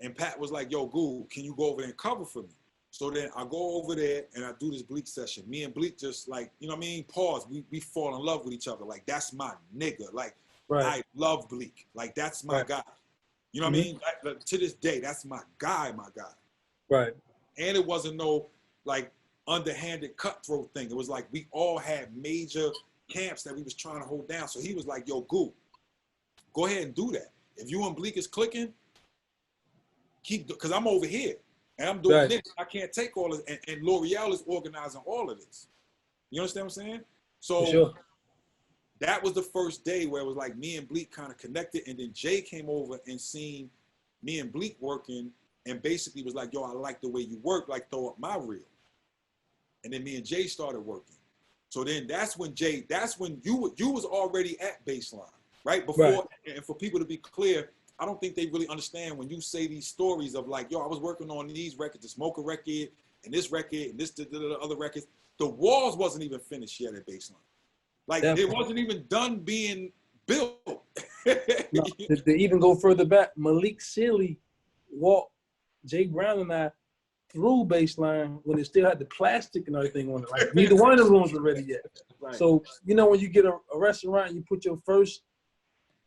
And Pat was like, yo, Goo, can you go over there and cover for me? So then I go over there and I do this Bleak session. Me and Bleak just like, you know what I mean? Pause. We fall in love with each other. Like, that's my nigga. Like, I love Bleak. Like, that's my guy. You know what I mean? Like, to this day, that's my guy. Right. And it wasn't no, like, underhanded cutthroat thing. It was like we all had major camps that we was trying to hold down. So he was like, yo, Goo, go ahead and do that. If you and Bleak is clicking, because I'm over here. And I'm doing this. I can't take all of it. And L'Oreal is organizing all of this. You understand what I'm saying? So that was the first day where it was like me and Bleak kind of connected. And then Jay came over and seen me and Bleak working and basically was like, yo, I like the way you work. Like, throw up my reel. And then me and Jay started working. So then that's when you was already at Baseline, right? Before, and for people to be clear, I don't think they really understand when you say these stories of like, yo, I was working on these records, the Smoker record, and this record, and this, the other records. The walls wasn't even finished yet at Baseline. Like, it wasn't even done being built. No, to even go further back, Malik Sealy walked Jay Brown and I through Baseline when it still had the plastic and everything on it. Like, neither one of the rooms were ready yet. Right. So, you know, when you get a restaurant and you put your first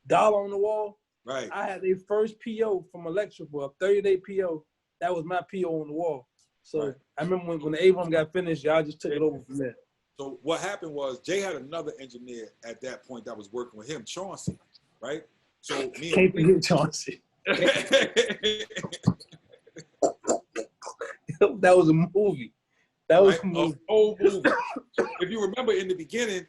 dollar on the wall, right. I had a first PO from Electrical, a 30-day PO. That was my PO on the wall. So I remember when the A-room got finished, y'all just took it over from there. So what happened was Jay had another engineer at that point that was working with him, Chauncey, right? So me Can't forget Chauncey. That was a movie. That was a movie. Old movie. If you remember in the beginning,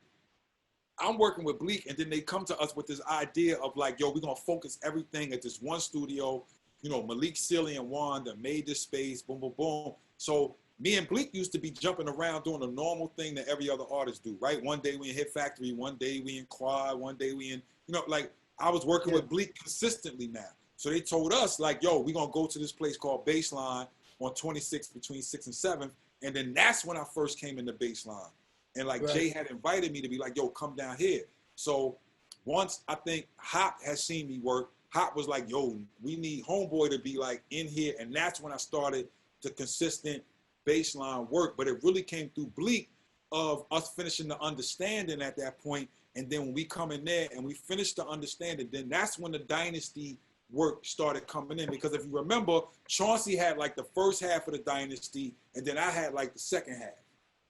I'm working with Bleak, and then they come to us with this idea of like, yo, we're going to focus everything at this one studio. You know, Malik Sealy and Wanda made this space, boom, boom, boom. So me and Bleak used to be jumping around doing the normal thing that every other artist do, right? One day we in Hit Factory, one day we in Quad, one day we in, you know, like I was working with Bleak consistently now. So they told us like, yo, we're going to go to this place called Baseline on 26 between 6th and 7th. And then that's when I first came into Baseline. And like Jay had invited me to be like, yo, come down here. So once I think Hop has seen me work, Hop was like, yo, we need Homeboy to be like in here. And that's when I started the consistent Baseline work. But it really came through Bleak of us finishing the Understanding at that point. And then when we come in there and we finish the Understanding, then that's when the Dynasty work started coming in. Because if you remember, Chauncey had like the first half of the Dynasty, and then I had like the second half.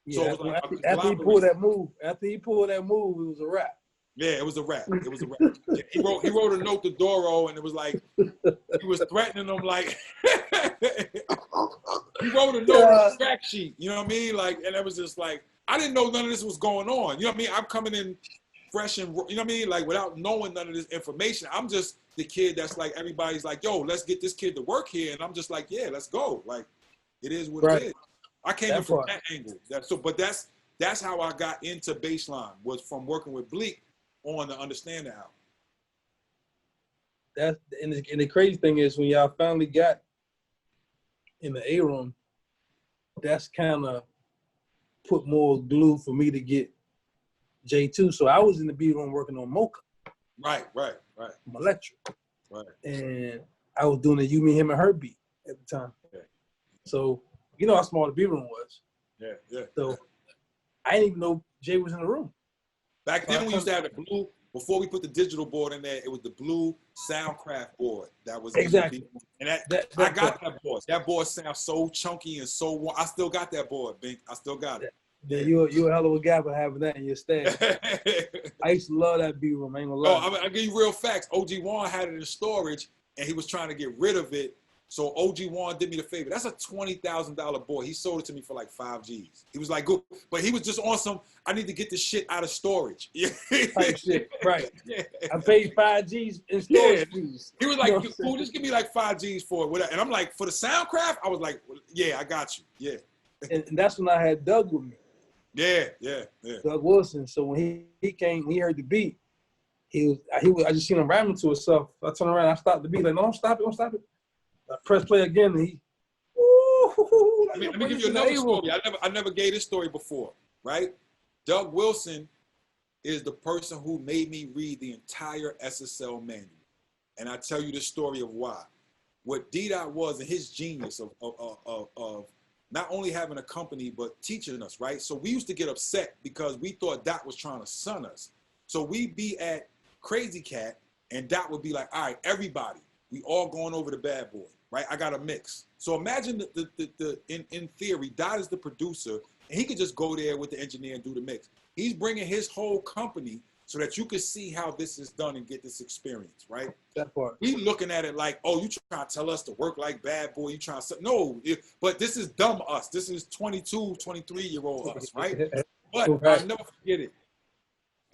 Yeah, so it was like after he pulled that move, it was a wrap. Yeah, it was a wrap. It was a wrap. He wrote a note to Doro, and it was like he was threatening him. Like he wrote a note on the fact sheet. You know what I mean? Like, and it was just like I didn't know none of this was going on. You know what I mean? I'm coming in fresh and you know what I mean? Like without knowing none of this information. I'm just the kid that's like everybody's like, yo, let's get this kid to work here, and I'm just like, yeah, let's go. Like it is what it is. I came in from that angle. But that's how I got into Baseline, was from working with Bleak on the Understanding album. And the crazy thing is when y'all finally got in the A room, that's kind of put more glue for me to get J2. So I was in the B room working on Mocha. Right. From Electric. Right. And I was doing the You, Me, Him, and Her beat at the time. Okay. So you know how small the B room was. Yeah. So I didn't even know Jay was in the room. Back then we used to have the blue, before we put the digital board in there, it was the blue Soundcraft board that was exactly. And I got that board. That board sounds so chunky and so warm. I still got that board, Bink. I still got it. Yeah, you're a hell of a guy for having that in your stash. I used to love that B room. I ain't gonna lie. I'll give you real facts. OG Juan had it in storage, and he was trying to get rid of it. So OG Juan did me the favor. That's a $20,000 board. He sold it to me for like 5 G's. He was like, good. But he was just on some, I need to get this shit out of storage. Type shit, right. Yeah. I paid 5 G's in storage fees. He was like, cool, just give me like 5 G's for it. Whatever. And I'm like, for the Soundcraft? I was like, yeah, I got you. Yeah. And that's when I had Doug with me. Yeah. Doug Wilson. So when he came, he heard the beat, I just seen him rapping to himself. I turned around, I stopped the beat, like, no, don't stop it. I press play again, and he, ooh, like, let me give you another story. I never gave this story before, right? Doug Wilson is the person who made me read the entire SSL manual. And I tell you the story of why. What D-Dot was and his genius of not only having a company, but teaching us, right? So we used to get upset because we thought Dot was trying to son us. So we'd be at Crazy Cat, and Dot would be like, all right, everybody, we all going over to Bad Boy, right? I got a mix. So imagine in theory, Dot is the producer, and he could just go there with the engineer and do the mix. He's bringing his whole company so that you can see how this is done and get this experience, right? That part. We looking at it like, oh, you trying to tell us to work like Bad Boy, you trying to, no, but this is dumb us. This is 22, 23-year-old us, right? But I'll never forget it.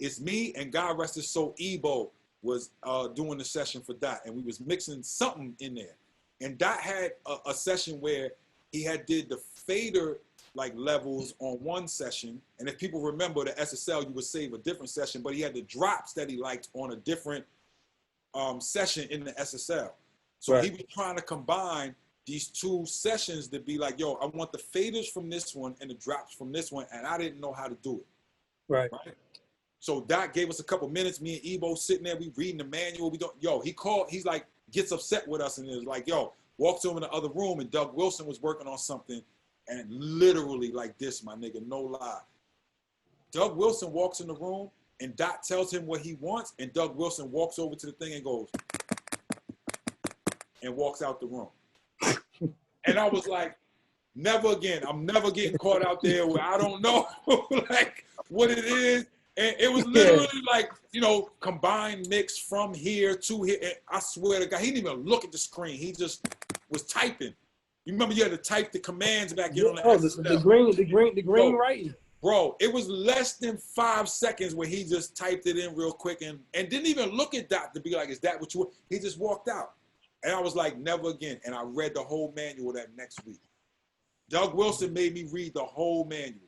It's me and God rest his soul, Ebo was doing the session for Dot, and we was mixing something in there. And Dot had a session where he had did the fader like levels on one session, and if people remember the SSL, you would save a different session, but he had the drops that he liked on a different session in the SSL. So He was trying to combine these two sessions to be like, yo, I want the faders from this one and the drops from this one, and I didn't know how to do it. Right? So Doc gave us a couple minutes, me and Ebo sitting there, we reading the manual, he called, he's like, gets upset with us and is like, yo, walks over in the other room, and Doug Wilson was working on something. And literally like this, my nigga, no lie. Doug Wilson walks in the room and Dot tells him what he wants, and Doug Wilson walks over to the thing and goes, and walks out the room. And I was like, never again. I'm never getting caught out there where I don't know like what it is. And it was literally like, combined mix from here to here. And I swear to God, he didn't even look at the screen. He just was typing. You remember you had to type the commands back in on the SSL. The green writing. Bro, it was less than 5 seconds where he just typed it in real quick and didn't even look at Dot to be like, is that what you want? He just walked out. And I was like, never again. And I read the whole manual that next week. Doug Wilson made me read the whole manual.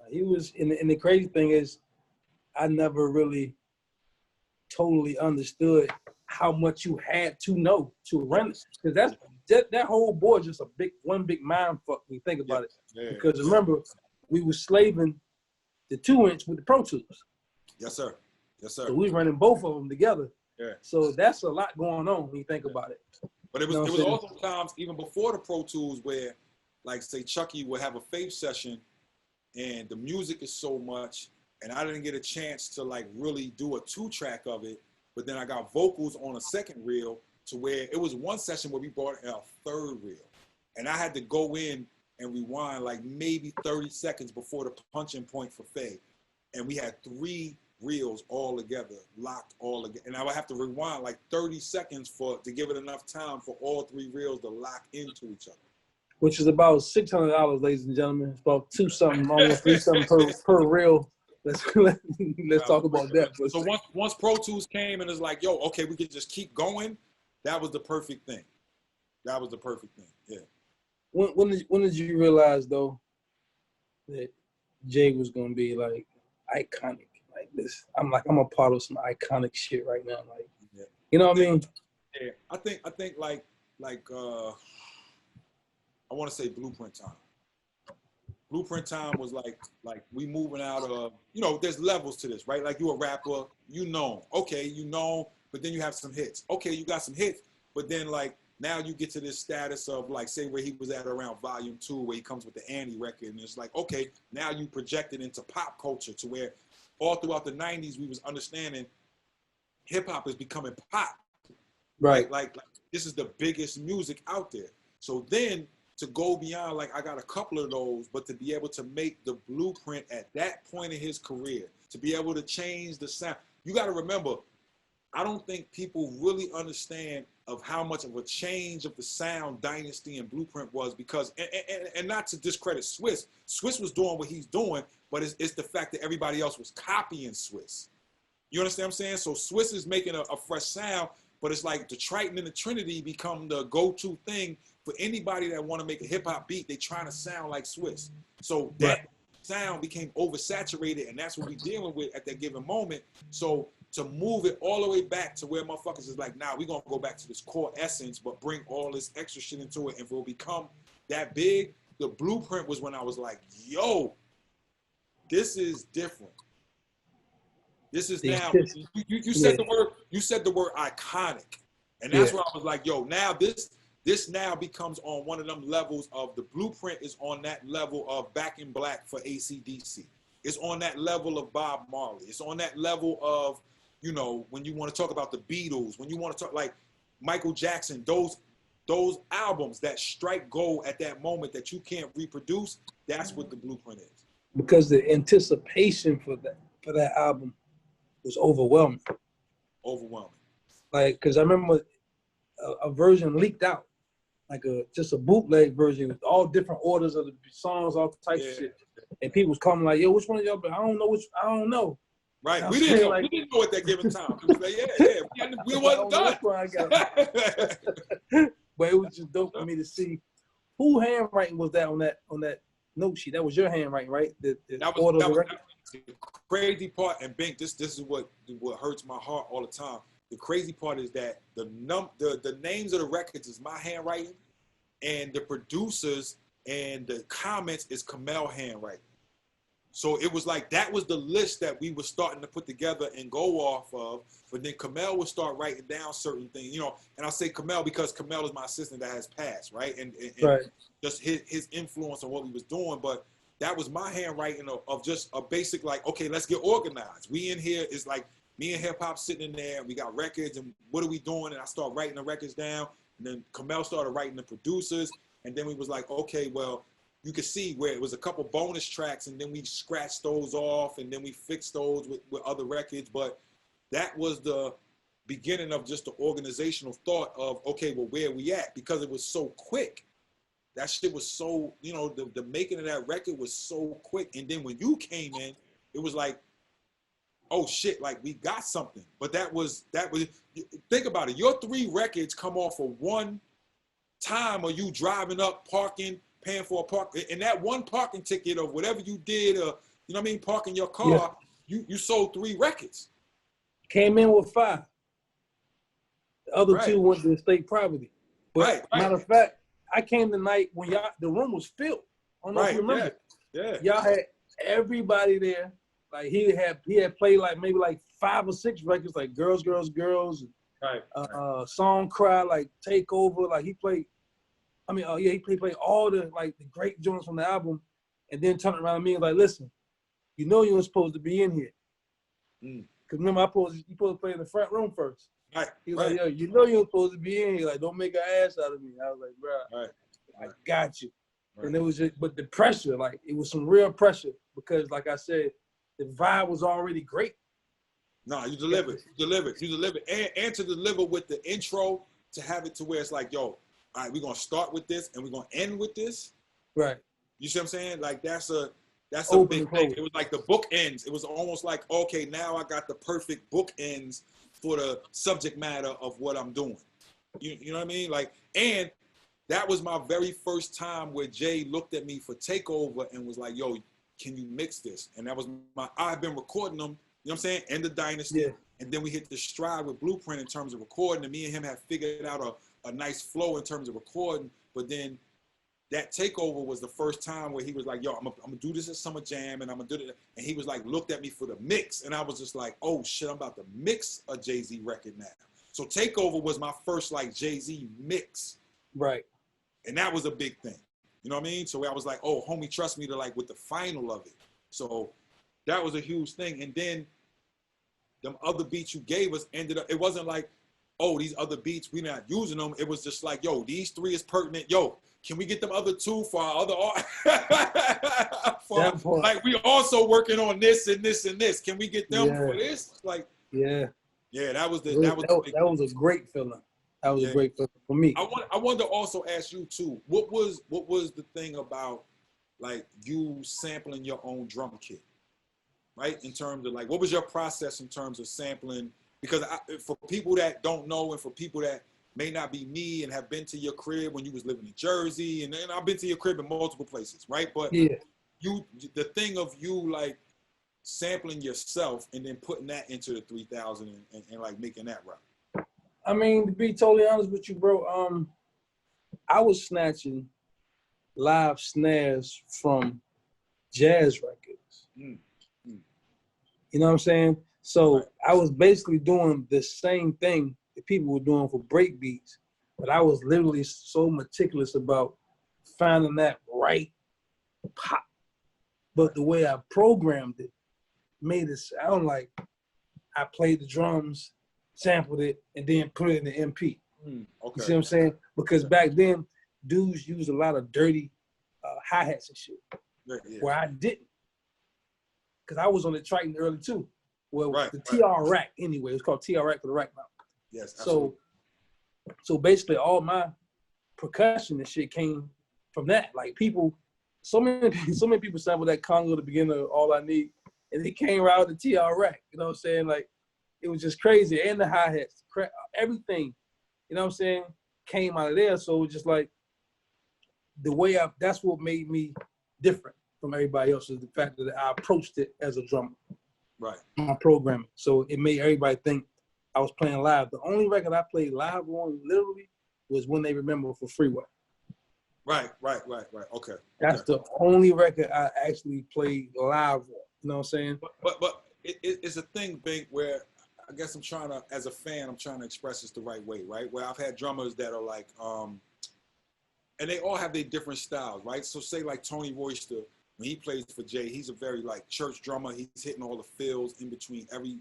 He was, and the crazy thing is, I never really totally understood how much you had to know to run it. Because that whole board just one big mind fuck when you think about it. Yeah. Because remember, we were slaving the 2-inch with the Pro Tools. Yes, sir. Yes, sir. So we running both of them together. Yeah. So that's a lot going on when you think about it. But it was also times even before the Pro Tools where, like, say Chucky would have a Faith session, and the music is so much, and I didn't get a chance to like really do a 2-track of it. But then I got vocals on a second reel to where it was one session where we brought in a third reel. And I had to go in and rewind like maybe 30 seconds before the punching point for Faye. And we had 3 reels all together, locked all together. And I would have to rewind like 30 seconds to give it enough time for all 3 reels to lock into each other. Which is about $600, ladies and gentlemen. It's about $2-something, almost $3-something per reel. Let's talk about that. So once Pro Tools came and it's like, yo, okay, we can just keep going. That was the perfect thing. That was the perfect thing. Yeah. When did you realize though that Jay was gonna be like iconic like this? I'm a part of some iconic shit right now. Like, yeah. You know what I mean? Yeah. I think like I want to say Blueprint Time. Blueprint Time was like we moving out of, there's levels to this, right? Like you a rapper, okay, but then you have some hits. Okay, you got some hits, but then like now you get to this status of like, say where he was at around volume 2, where he comes with the Annie record, and it's like, okay, now you project it into pop culture to where all throughout the 90s we was understanding hip hop is becoming pop. Right. Like this is the biggest music out there. So then to go beyond, like I got a couple of those, but to be able to make the Blueprint at that point in his career, to be able to change the sound. You got to remember, I don't think people really understand of how much of a change of the sound Dynasty and Blueprint was, because, and not to discredit Swiss was doing what he's doing, but it's the fact that everybody else was copying Swiss. You understand what I'm saying? So Swiss is making a fresh sound, but it's like the Triton and the Trinity become the go-to thing for anybody that want to make a hip-hop beat. They trying to sound like Swiss. So that sound became oversaturated, and that's what we're dealing with at that given moment. So to move it all the way back to where motherfuckers is like, nah, we gonna go back to this core essence, but bring all this extra shit into it, and for it become that big. The blueprint was when I was like, yo, this is different. This is now. You said the word iconic, and that's where I was like, yo, now this now becomes on one of them levels of the blueprint is on that level of Back in Black for AC/DC. It's on that level of Bob Marley. It's on that level of, you know, when you want to talk about the Beatles, when you want to talk like Michael Jackson, those albums that strike gold at that moment that you can't reproduce, that's what the blueprint is. Because the anticipation for that album was overwhelming. Overwhelming. Like, because I remember a version leaked out, like just a bootleg version with all different orders of the songs, all types of shit. And people was calling like, yo, which one of y'all? I don't know. Right. We didn't know at that given time. People say, we wasn't done. But it was just dope for me to see who handwriting was that on that note sheet. That was your handwriting, right? That was the crazy part. And Bink, this is what hurts my heart all the time. The crazy part is that the names of the records is my handwriting, and the producers and the comments is Kamel handwriting. So it was like that was the list that we were starting to put together and go off of. But then Kamel would start writing down certain things, you know. And I say Kamel because Kamel is my assistant that has passed, right? And just his influence on what we was doing. But that was my handwriting of just a basic like, okay, let's get organized. We in here is like me and hip hop sitting in there. And we got records, and what are we doing? And I start writing the records down. And then Kamel started writing the producers, and then we was like, okay, well. You could see where it was a couple bonus tracks, and then we scratched those off, and then we fixed those with other records. But that was the beginning of just the organizational thought of, okay, well, where are we at? Because it was so quick. That shit was so, you know, the making of that record was so quick. And then when you came in, it was like, oh shit, like we got something. But that was, think about it. Your 3 records come off of one time of you driving up, parking, paying for a park, and that one parking ticket of whatever you did, you know what I mean, parking your car, you sold 3 records. Came in with 5. The other 2 went to state property. But matter of fact, I came the night when the room was filled. I don't know if you remember. Yeah. Y'all had everybody there. Like he had played like maybe like 5 or 6 records, like Girls, Girls, Girls, Song Cry, like Take Over, like he played. I mean, he played all the like the great joints from the album, and then turned around to me and like, listen, you know you were supposed to be in here. Cause remember, you supposed to play in the front room first. Right. He was like, yo, you know you're supposed to be in here. Like, don't make an ass out of me. I was like, bro, I got you. Right. And it was just, but the pressure, like, it was some real pressure because, like I said, the vibe was already great. No, you delivered. And to deliver with the intro, to have it to where it's like, yo, all right, we're gonna start with this and we're gonna end with this. Right. You see what I'm saying? Like that's a big thing. It was like the book ends. It was almost like, okay, now I got the perfect book ends for the subject matter of what I'm doing. You know what I mean? Like, and that was my very first time where Jay looked at me for Takeover and was like, yo, can you mix this? And that was I've been recording them, you know what I'm saying? End of Dynasty. Yeah. And then we hit the stride with Blueprint in terms of recording, and me and him have figured out a nice flow in terms of recording. But then that Takeover was the first time where he was like, yo, I'm gonna do this at Summer Jam, and I'm gonna do it. And he was like, looked at me for the mix. And I was just like, oh shit, I'm about to mix a Jay-Z record now. So Takeover was my first like Jay-Z mix. Right. And that was a big thing. You know what I mean? So I was like, oh, homie, trust me to like with the final of it. So that was a huge thing. And then them other beats you gave us ended up, it wasn't like, oh, these other beats, we're not using them. It was just like, yo, these 3 is pertinent. Yo, can we get them other 2 for our other art? Like, we also working on this and this and this. Can we get them for this? Like, yeah, that was a great feeling. That was a great feeling for me. I wanted to also ask you too, what was the thing about like you sampling your own drum kit, right? In terms of like, what was your process in terms of sampling? Because for people that don't know, and for people that may not be me and have been to your crib when you was living in Jersey, and I've been to your crib in multiple places, right? But the thing of you like sampling yourself and then putting that into the 3000 and like making that rap? I mean, to be totally honest with you, bro, I was snatching live snares from jazz records. Mm. You know what I'm saying? So Right. I was basically doing the same thing that people were doing for break beats, but I was literally so meticulous about finding that right pop. But the way I programmed it made it sound like I played the drums, sampled it, and then put it in the MP. Okay. You see what I'm saying? Because back then, dudes used a lot of dirty hi-hats and shit, where I didn't. Because I was on the Triton early too. Well, the TR rack anyway. It's called TR rack for the rack mount. Yes, absolutely. So basically all my percussion and shit came from that. Like people, so many people sampled that Congo at the beginning of All I Need, and it came right out of the TR rack. You know what I'm saying? Like, it was just crazy. And the hi-hats, everything, you know what I'm saying, came out of there. So it was just like, the way that's what made me different from everybody else, is the fact that I approached it as a drummer. Right. My programming. So it made everybody think I was playing live. The only record I played live on, literally, was When They Remember for Freeway. Right. Okay. That's the only record I actually played live on. You know what I'm saying? But it's a thing, Bink, where I guess I'm trying to, as a fan, I'm trying to express this the right way, right? Where I've had drummers that are like, and they all have their different styles, right? So say like Tony Royster, when he plays for Jay, he's a very like church drummer. He's hitting all the fills in between every,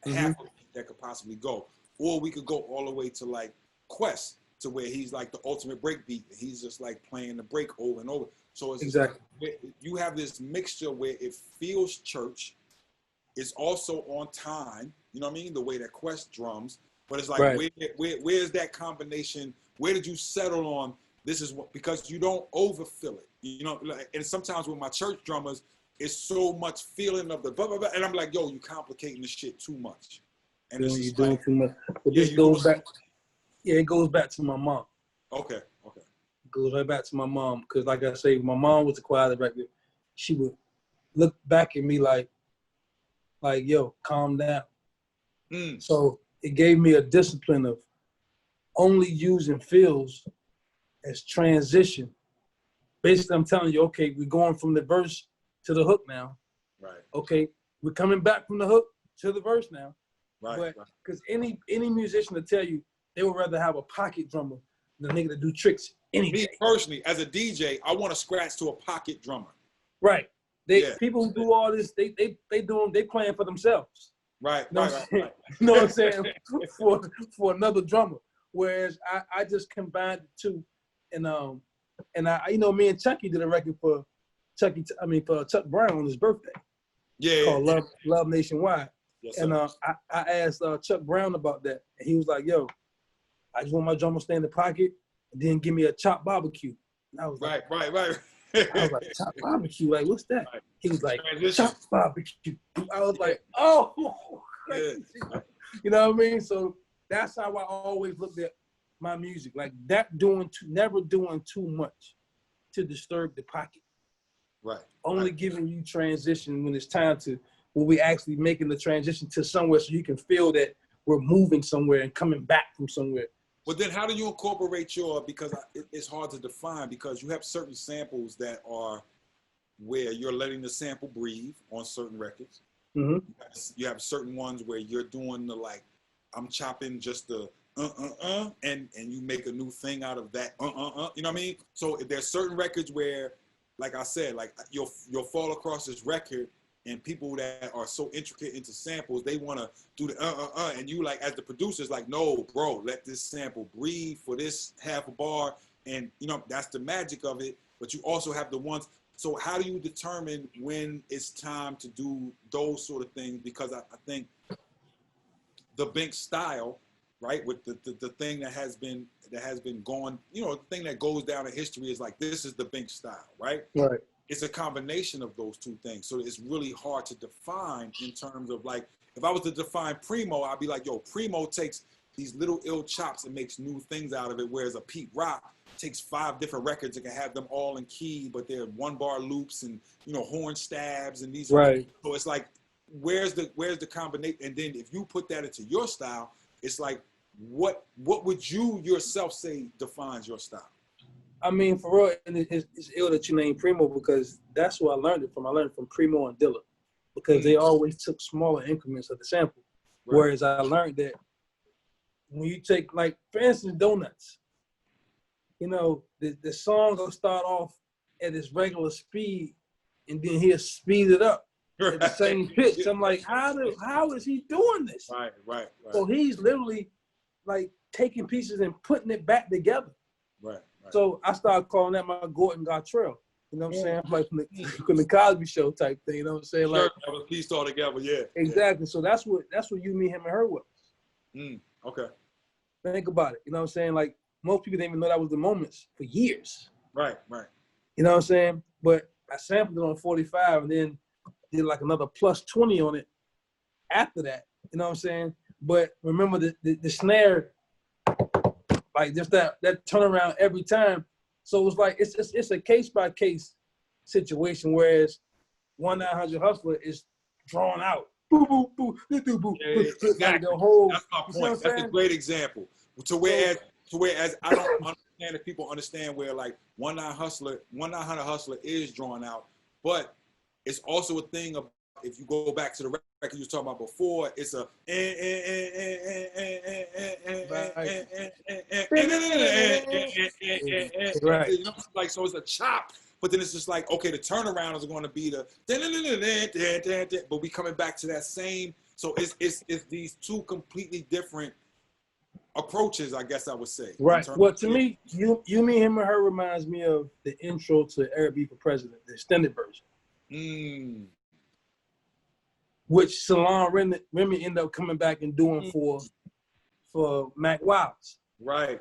half of it that could possibly go. Or we could go all the way to like Quest, to where he's like the ultimate break beat. He's just like playing the break over and over. So it's exactly like, you have this mixture where it feels church. It's also on time. You know what I mean? The way that Quest drums. But it's like, where's that combination? Where did you settle on? This is what, because you don't overfill it, like, and sometimes with my church drummers, it's so much feeling of the blah, blah, blah, and I'm like, yo, you complicating the shit too much. And it's you're doing like, too much. But this goes back, it goes back to my mom. Okay. It goes right back to my mom, because like I say, my mom was the choir director. She would look back at me like, yo, calm down. So it gave me a discipline of only using fills as transition. Basically, I'm telling you, okay, we're going from the verse to the hook now. Right. Okay, we're coming back from the hook to the verse now. Right. But because any musician will tell you, they would rather have a pocket drummer than a nigga to do tricks. Me personally, as a DJ, I want to scratch to a pocket drummer. Right. People who do all this, they playing for themselves. Right. You know what I'm saying? for another drummer. Whereas I just combined the two. And I me and Chucky did a record for Chuck Brown on his birthday. Called Love Nationwide. Yes, and I asked Chuck Brown about that, and he was like, "Yo, I just want my drummer to stay in the pocket, and then give me a chopped barbecue." And I was like, right. I was like, chopped barbecue, like what's that? Right. He was like, chopped barbecue. I was like, oh, crazy. You know what I mean? So that's how I always looked at my music, like that, never doing too much to disturb the pocket. Right. Only giving you transition when it's time to, when we actually making the transition to somewhere, so you can feel that we're moving somewhere and coming back from somewhere. But then how do you incorporate because it's hard to define, because you have certain samples that are where you're letting the sample breathe on certain records. Mm-hmm. You have certain ones where you're doing the, like, I'm chopping just the and you make a new thing out of that you know what I mean? So there's certain records where, like I said, like you'll fall across this record, and people that are so intricate into samples, they want to do the and you, like, as the producer's like, no, bro, let this sample breathe for this half a bar, and that's the magic of it. But you also have the ones. So how do you determine when it's time to do those sort of things? Because I think the Bink style, right, with the thing that has been going, the thing that goes down in history is like, this is the Bink style, right? Right. It's a combination of those two things. So it's really hard to define in terms of, like, if I was to define Primo, I'd be like, yo, Primo takes these little ill chops and makes new things out of it. Whereas a Pete Rock takes 5 different records and can have them all in key, but they're 1-bar loops and horn stabs and these. Right. So it's like, where's the combination? And then if you put that into your style, it's like, what would you yourself say defines your style? I mean, for real, and it's ill that you named Primo because that's where I learned it from. I learned it from Primo and Dilla because they always took smaller increments of the sample. Right. Whereas I learned that when you take, like, for instance, Donuts, the song will start off at its regular speed and then he'll speed it up at the same pitch. I'm like, how is he doing this? Right. So he's literally like taking pieces and putting it back together. Right. So I started calling that my Gordon Gartrell. You know what I'm saying? Like from the Cosby Show type thing. You know what I'm saying? Like that was pieced all together. Yeah. Exactly. Yeah. So that's what you, me, him, and her was. Okay. Think about it. You know what I'm saying? Like most people didn't even know that was the Moments for years. Right. You know what I'm saying? But I sampled it on 45 and then did like another plus 20 on it after that. You know what I'm saying? But remember the snare, like just that turnaround every time. So it was like it's a case by case situation. Whereas 1-900 Hustler is drawn out. Boo boo boo boo boo. Yeah, exactly. Like the whole. That's my point. That's a great example. To whereas I don't understand if people understand where like 1-900 Hustler is drawn out, but it's also a thing of if you go back to the record you was talking about before, it's a right. Like so it's a chop, but then it's just like okay, the turnaround is going to be the but we coming back to that same. So it's these two completely different approaches, I guess I would say. Right. Well, to me, you, me, him, and her reminds me of the intro to Eric B. for President, the extended version. Which Salon Remy ended up coming back and doing for Mac Wilds. Right.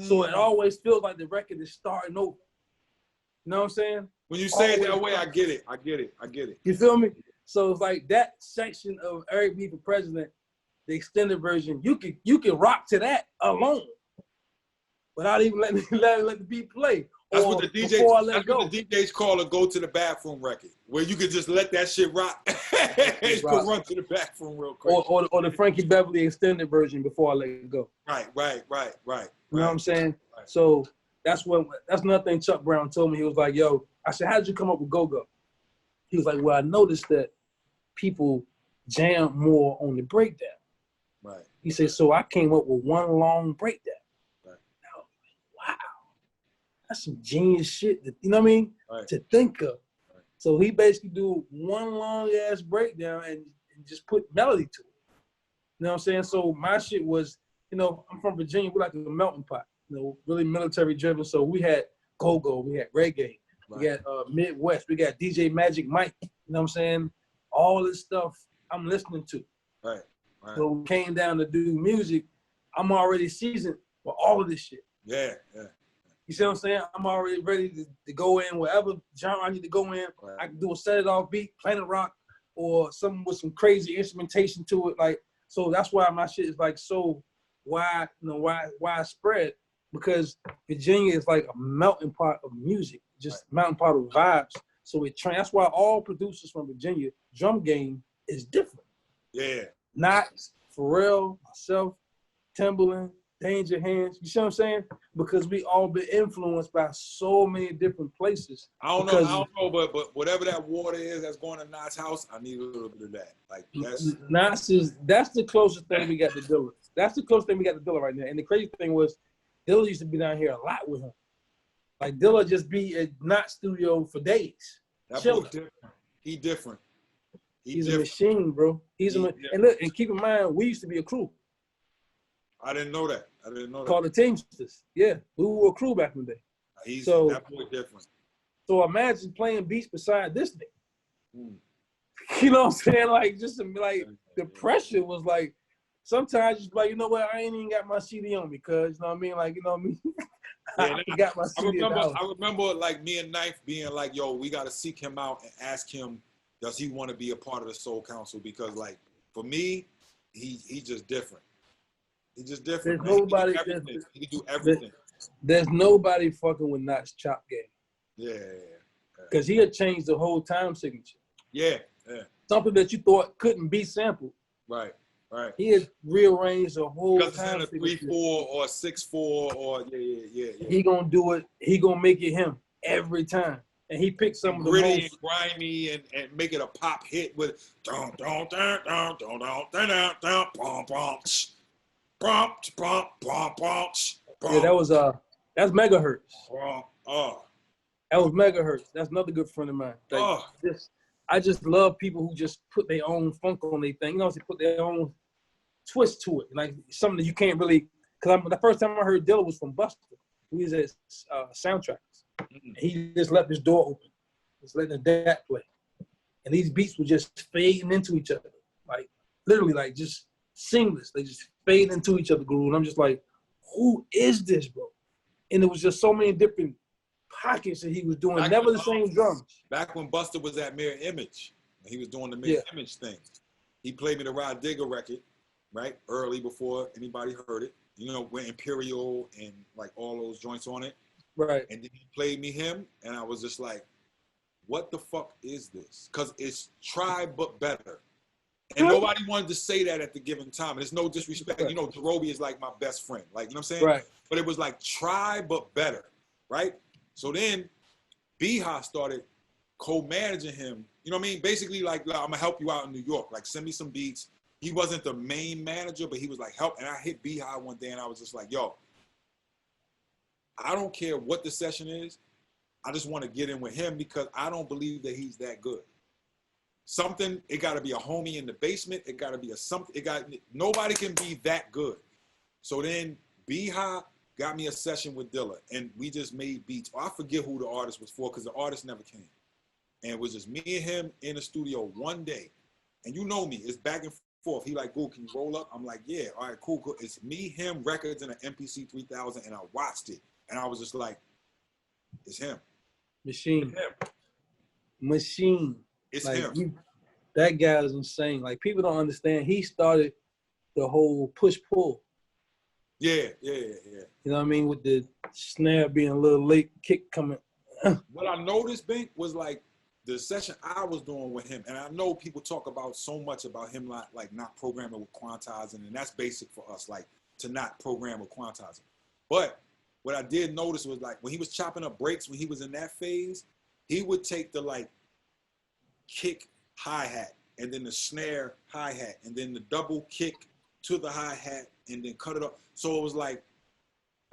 So it always feels like the record is starting over. You know what I'm saying? When you say it that way, I get it. You feel me? So it's like that section of Eric B. for President, the extended version, you can rock to that alone without even letting the beat play. That's what the DJs call a go to the bathroom record, where you could just let that shit rock. You could run to the bathroom real quick. Or the Frankie Beverly extended version, Before I Let It Go. Right. You know what I'm saying? Right. So that's another thing Chuck Brown told me. He was like, yo, I said, how did you come up with Go-Go? He was like, well, I noticed that people jam more on the breakdown. Right. He said, so I came up with one long breakdown. Right. Wow. That's some genius shit, you know what I mean? Right. To think of. Right. So he basically do one long ass breakdown and just put melody to it. You know what I'm saying? So my shit was, I'm from Virginia, we're like a melting pot, really military driven. So we had go-go, we had reggae, right. We got Midwest, we got DJ Magic Mike, you know what I'm saying? All this stuff I'm listening to. Right. So we came down to do music. I'm already seasoned with all of this shit. Yeah. You see what I'm saying? I'm already ready to go in whatever genre I need to go in. Right. I can do a set it off beat, Planet Rock, or something with some crazy instrumentation to it. Like, so that's why my shit is like so widespread, because Virginia is like a melting pot of music, just melting pot of vibes. So that's why all producers from Virginia, drum game is different. Yeah. Knox, Pharrell, myself, Timbaland, Danger Hands. You see what I'm saying? Because we all been influenced by so many different places. I don't know, but whatever that water is that's going to Knox's house, I need a little bit of that. Like that's the closest thing we got to Dilla. That's the closest thing we got to Dilla right now. And the crazy thing was, Dilla used to be down here a lot with him. Like Dilla just be at Knox studio for days. That boy different. He different. He's a machine, bro. And look, and keep in mind, we used to be a crew. I didn't know that. Called the Teamsters. Yeah, we were a crew back in the day. That boy different. So imagine playing beats beside this thing. You know what I'm saying? Like, just like the pressure was like, sometimes just like, you know what? I ain't even got my CD on me, cuz, you know what I mean? Like, you know what I mean? I got my CD I remember like me and Knife being like, yo, we got to seek him out and ask him, does he want to be a part of the Soul Council? Because like, for me, he just different. He's just different, There's man. nobody. He can do everything. There's nobody fucking with Not's chop game. Yeah. Because he had changed the whole time signature. Yeah. Something that you thought couldn't be sampled. Right. He had rearranged the whole because time it's in a signature. 3/4 or 6/4 or yeah. He gonna do it. He gonna make it him every time. And he picked some of the gritty most and grimy and make it a pop hit with dun dun dun dun dun dun dun dun dun bum bum bum bum bum bum. Yeah, that's megahertz. That was megahertz. That's another good friend of mine. Like, I just love people who just put their own funk on their thing. You know, they put their own twist to it. Like something that you can't really. Because the first time I heard Dilla was from Busta. He was at Soundtracks. He just left his door open, just letting the dad play, and these beats were just fading into each other, like literally, like just seamless. They just fade into each other, groove. And I'm just like, who is this, bro? And it was just so many different pockets that he was doing, never the same drums. Back when Busta was at Mirror Image, and he was doing the Mirror Image thing, he played me the Rod Digger record, right, early before anybody heard it. You know, with Imperial and like all those joints on it. Right. And then he played me him, and I was just like, what the fuck is this? Because it's try but better. And nobody wanted to say that at the given time. And it's no disrespect. Right. You know, Jerobi is like my best friend. Like, you know what I'm saying? Right. But it was like try but better, right? So then Beehive started co-managing him. You know what I mean? Basically, like, I'm going to help you out in New York. Like, send me some beats. He wasn't the main manager, but he was like, help. And I hit Beehive one day, and I was just like, yo, I don't care what the session is. I just want to get in with him because I don't believe that he's that good. Something, it got to be a homie in the basement. It got to be nobody can be that good. So then Beehive got me a session with Dilla, and we just made beats. I forget who the artist was for because the artist never came. And it was just me and him in the studio one day. And you know me, it's back and forth. He like, "Go, can you roll up?" I'm like, "Yeah, all right, cool. It's me, him, records, and an MPC 3000, and I watched it. And I was just like, it's him. Machine. It's him. Machine. It's like, him. That guy is insane. Like, people don't understand. He started the whole push-pull. Yeah. You know what I mean? With the snare being a little late, kick coming. What I noticed, Bink, was like the session I was doing with him, and I know people talk about so much about him not programming with quantizing, and that's basic for us, like to not program with quantizing. But what I did notice was like when he was chopping up breaks, when he was in that phase, he would take the like kick hi-hat and then the snare hi-hat and then the double kick to the hi-hat and then cut it up. So it was like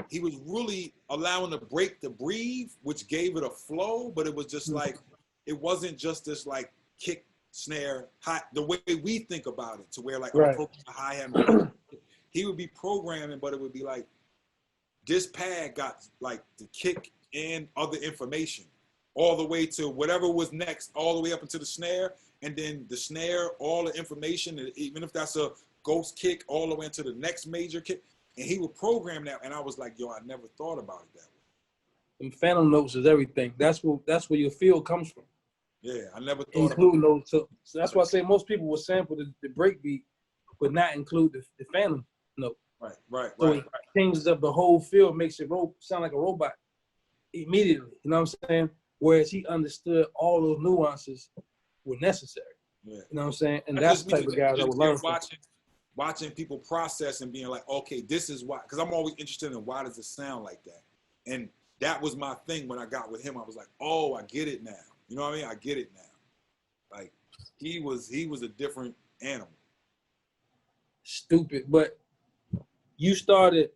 he was really allowing the break to breathe, which gave it a flow, but it was just like, it wasn't just this like kick, snare, hi, the way we think about it, to where like right. the hi-hat. He would be programming, but it would be like, this pad got like the kick and other information all the way to whatever was next, all the way up into the snare, and then the snare, all the information, and even if that's a ghost kick, all the way into the next major kick. And he would program that, and I was like, yo, I never thought about it that way. And phantom notes is everything. That's where your feel comes from. Yeah, I never thought include about those. So that's why I say most people will sample the break beat, but not include the phantom note. Right. So it changes up the whole feel, makes it sound like a robot immediately. You know what I'm saying? Whereas he understood all those nuances were necessary. Yeah. You know what I'm saying? And that's the type of guy that would learn from. Watching people process and being like, okay, this is why, because I'm always interested in why does it sound like that? And that was my thing when I got with him. I was like, oh, I get it now. You know what I mean? I get it now. Like, he was a different animal. Stupid, but you started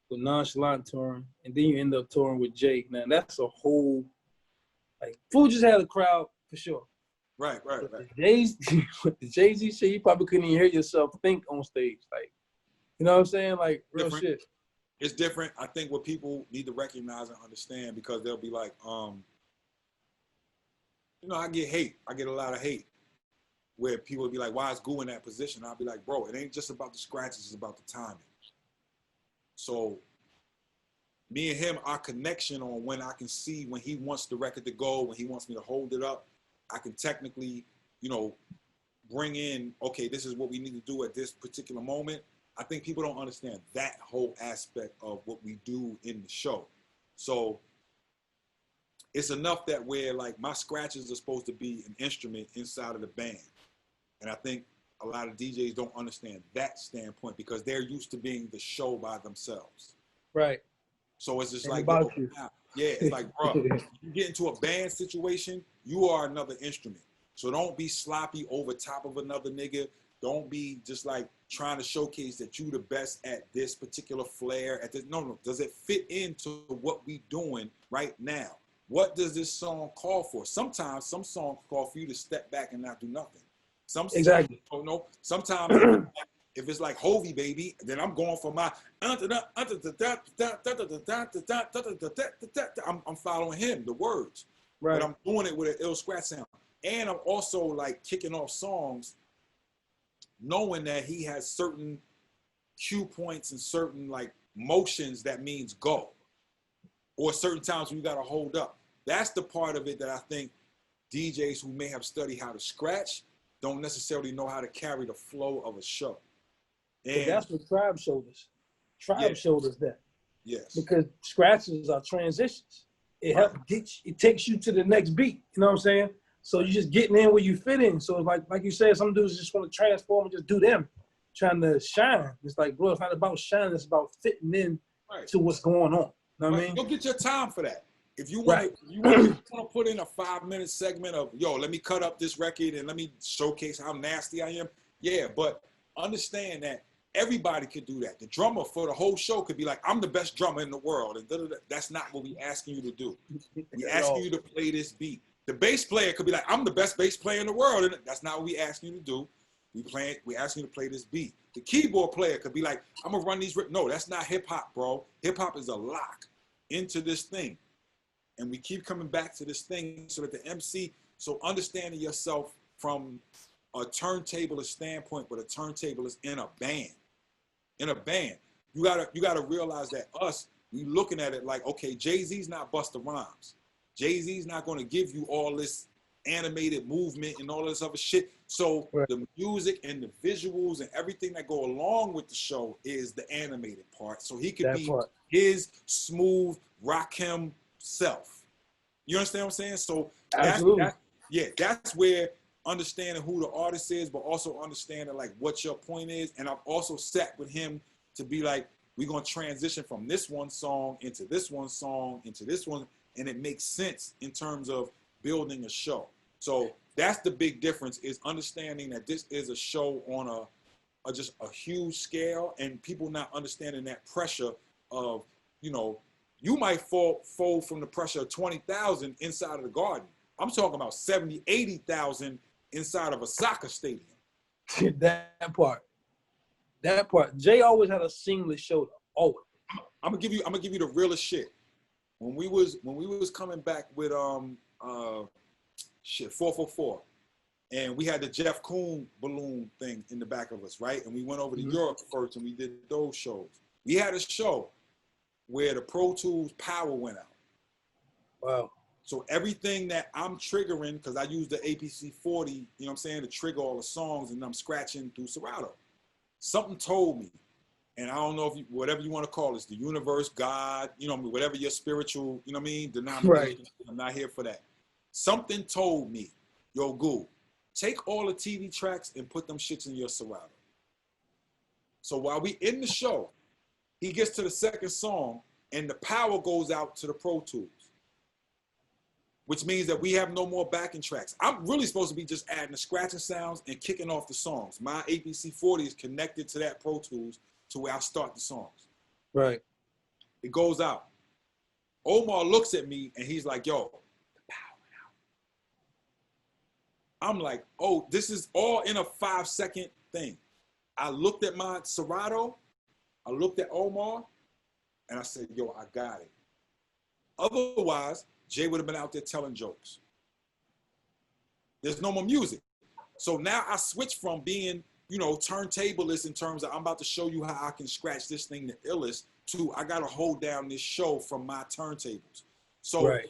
with Nonchalant touring, and then you end up touring with Jay. Now, that's a whole, like, Food just had a crowd for sure. Right. The Jay-Z shit, you probably couldn't even hear yourself think on stage. Like, you know what I'm saying? Like, real different shit. It's different. I think what people need to recognize and understand, because they'll be like, I get hate. I get a lot of hate where people will be like, why is Goo in that position? I'll be like, bro, it ain't just about the scratches, it's about the timing. So me and him, our connection on when I can see when he wants the record to go, when he wants me to hold it up, I can technically, bring in, okay, this is what we need to do at this particular moment. I think people don't understand that whole aspect of what we do in the show. So it's enough that where like my scratches are supposed to be an instrument inside of the band. And I think a lot of DJs don't understand that standpoint because they're used to being the show by themselves. Right. So it's just And like, about yo, you. yeah, it's like, bro, you get into a band situation, you are another instrument. So don't be sloppy over top of another nigga. Don't be just like trying to showcase that you the best at this particular flair. At this, no. Does it fit into what we doing right now? What does this song call for? Sometimes some songs call for you to step back and not do nothing. Exactly. Oh no. Sometimes if it's like Hovey baby, then I'm going for my. I'm following him, the words, Right. but I'm doing it with an ill scratch sound, and I'm also like kicking off songs, knowing that he has certain cue points and certain like motions that means go, or certain times when you got to hold up. That's the part of it that I think DJs who may have studied how to scratch don't necessarily know how to carry the flow of a show. And that's what Tribe showed us. Tribe showed us that. Yes. Because scratches are transitions. It Right. helps get you, it takes you to the next beat. You know what I'm saying? So you're just getting in where you fit in. So like you said, some dudes just want to transform and just do them, trying to shine. It's like, bro, it's not about shining. It's about fitting in to what's going on. You know what I mean? You'll get your time for that. If you want to put in a 5-minute segment of, yo, let me cut up this record and let me showcase how nasty I am. Yeah, but understand that everybody could do that. The drummer for the whole show could be like, I'm the best drummer in the world. And that's not what we asking you to do. We asking you to play this beat. The bass player could be like, I'm the best bass player in the world. And that's not what we asking you to do. We asking you to play this beat. The keyboard player could be like, I'm going to run these. No, that's not hip hop, bro. Hip hop is a lock into this thing. And we keep coming back to this thing so that the MC, so understanding yourself from a turntableist standpoint, but a turntableist in a band. In a band, you gotta realize that we looking at it like, okay, Jay-Z's not Busta Rhymes. Jay-Z's not gonna give you all this animated movement and all this other shit. So the music and the visuals and everything that go along with the show is the animated part. So he could be his smooth Rakim self. You understand what I'm saying? So that's where understanding who the artist is, but also understanding like what your point is. And I've also sat with him to be like, we're gonna transition from this one song into this one song into this one, and it makes sense in terms of building a show. So that's the big difference, is understanding that this is a show on just a huge scale, and people not understanding that pressure of, you might fold from the pressure of 20,000 inside of the Garden. I'm talking about 70, 80,000 inside of a soccer stadium. That part. Jay always had a seamless show, though. Always. I'm gonna give you the realest shit. When we was coming back with 444, and we had the Jeff Koons balloon thing in the back of us, right? And we went over to Europe first, and we did those shows. We had a show where the Pro Tools power went out. Wow. So everything that I'm triggering, because I use the APC 40, you know what I'm saying, to trigger all the songs, and I'm scratching through Serato. Something told me, and I don't know if whatever you want to call it, the universe, God, whatever your spiritual, denomination. Right. I'm not here for that. Something told me, yo, Goo, take all the TV tracks and put them shits in your Serato. So while we in the show, he gets to the second song, and the power goes out to the Pro Tools, which means that we have no more backing tracks. I'm really supposed to be just adding the scratching sounds and kicking off the songs. My APC 40 is connected to that Pro Tools to where I start the songs. Right. It goes out. Omar looks at me, and he's like, yo, the power out. I'm like, oh, this is all in a 5-second thing. I looked at my Serato, I looked at Omar, and I said, yo, I got it. Otherwise, Jay would have been out there telling jokes. There's no more music. So now I switched from being, turntablist in terms of I'm about to show you how I can scratch this thing the illest to I got to hold down this show from my turntables. So I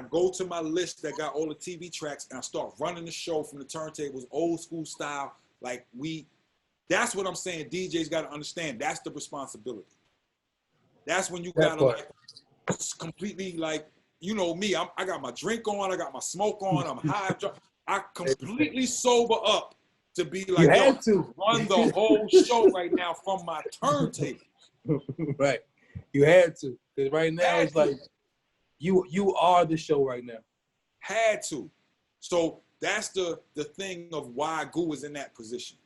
go to my list that got all the TV tracks, and I start running the show from the turntables, old school style, like we That's what I'm saying. DJs got to understand. That's the responsibility. That's when you got to like completely like, you know me, I got my drink on, I got my smoke on, I'm high. I completely sober up to be like, you had to run the whole show right now from my turntable. Right. You had to. Because right now it's like you are the show right now. Had to. So that's the thing of why Goo is in that position.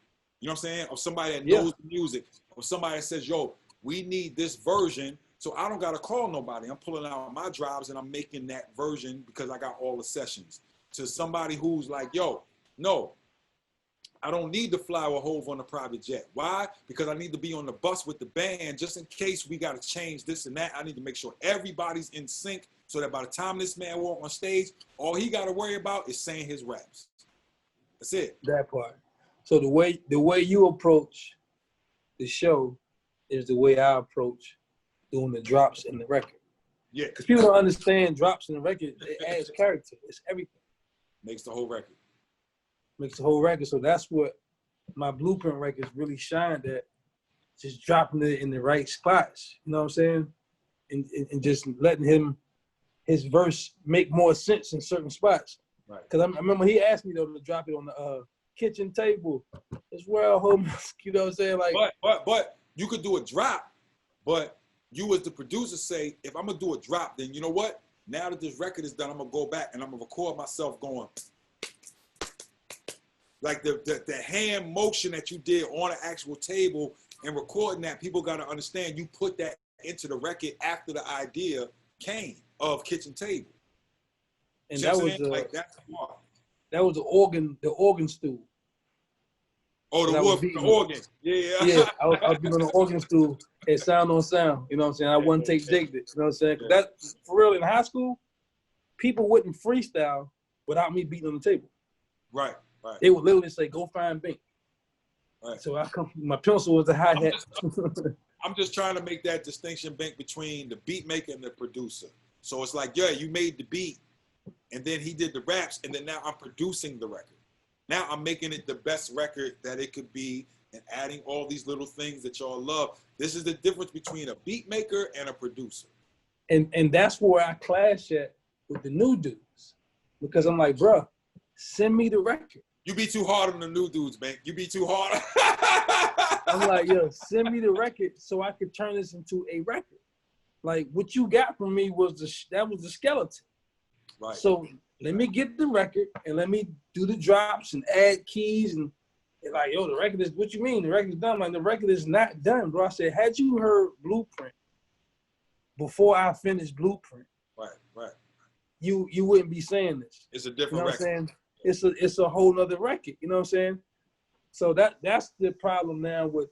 You know what I'm saying? Of somebody that knows the music, or somebody that says, yo, we need this version. So I don't got to call nobody. I'm pulling out my drives and I'm making that version because I got all the sessions. To somebody who's like, yo, no, I don't need to fly with Hove on a private jet. Why? Because I need to be on the bus with the band just in case we got to change this and that. I need to make sure everybody's in sync so that by the time this man walk on stage, all he got to worry about is saying his raps. That's it. That part. So the way you approach the show is the way I approach doing the drops in the record. Yeah. Because people don't understand drops in the record. It adds character. It's everything. Makes the whole record. Makes the whole record. So that's what my Blueprint records really shined at. Just dropping it in the right spots. You know what I'm saying? And just letting his verse make more sense in certain spots. Right. Because I remember he asked me though to drop it on the kitchen table as well. You know what I'm saying? Like, but you could do a drop, but you as the producer say, if I'm gonna do a drop, then you know what? Now that this record is done, I'm gonna go back and I'm gonna record myself going like the hand motion that you did on an actual table and recording that. People gotta understand you put that into the record after the idea came of kitchen table. And that was like that's smart. That was the organ stool. Oh, the organ. Yeah. Yeah, I was doing the organ stool at Sound on Sound. You know what I'm saying? I one take Jake it. You know what I'm saying? Yeah. That for real in high school, people wouldn't freestyle without me beating on the table. Right. They would literally say, "Go find Bink." Right. So my pencil was the hi hat. I'm just trying to make that distinction, Bink, between the beat maker and the producer. So it's like, yeah, you made the beat, and then he did the raps, and then now I'm producing the record. Now I'm making it the best record that it could be and adding all these little things that y'all love. This is the difference between a beat maker and a producer. And that's where I clash at with the new dudes. Because I'm like, bruh, send me the record. You be too hard on the new dudes, man. You be too hard. I'm like, yo, send me the record so I could turn this into a record. Like, what you got from me was the skeleton. Right. So let me get the record and let me do the drops and add keys and like, yo, the record is, what you mean? The record is done. Like, the record is not done, bro. I said, had you heard Blueprint before I finished Blueprint, right. You wouldn't be saying this. It's a different you know record. What I'm saying? It's a whole nother record. You know what I'm saying? So that's the problem now with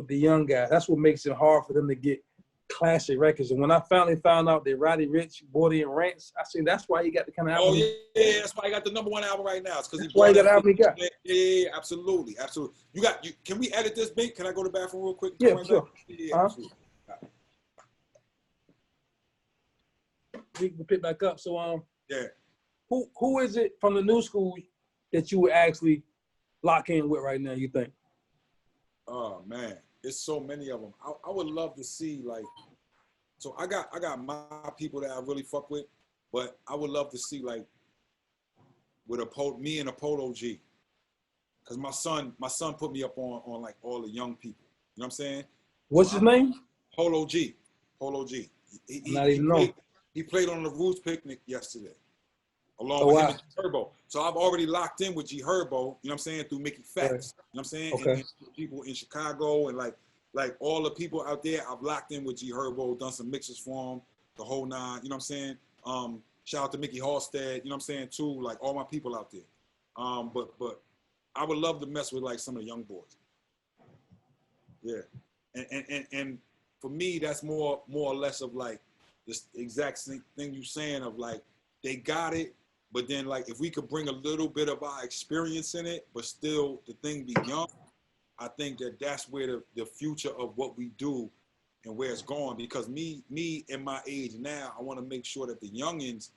the young guys. That's what makes it hard for them to get classic records. And when I finally found out that Roddy Ricch, Bordy and Rants, I said that's why he got the kind of album. Oh yeah, that's why he got the #1 album right now. It's because that's why he got the album he got. Yeah, absolutely. Can we edit this, Bink? Can I go to the bathroom real quick? Yeah, sure. Yeah, absolutely. We can pick back up. So yeah. Who is it from the new school that you would actually lock in with right now, you think? Oh man, it's so many of them. I would love to see like, so I got my people that I really fuck with, but I would love to see like with me and a Polo G, because my son put me up on like all the young people. You know what I'm saying? What's his name? Polo G. He played on the Roots Picnic yesterday, along with him and G Herbo. So I've already locked in with G Herbo, you know what I'm saying, through Mickey Facts. Right. You know what I'm saying? Okay. And people in Chicago and like all the people out there, I've locked in with G Herbo, done some mixes for him, the whole nine, you know what I'm saying? Shout out to Mickey Halstead, you know what I'm saying, too, like all my people out there. But I would love to mess with like some of the young boys. Yeah. And for me, that's more or less of like this exact thing you're saying of like, they got it, but then like if we could bring a little bit of our experience in it, but still the thing be young, I think that's where the future of what we do and where it's going. Because me in my age now, I want to make sure that the youngins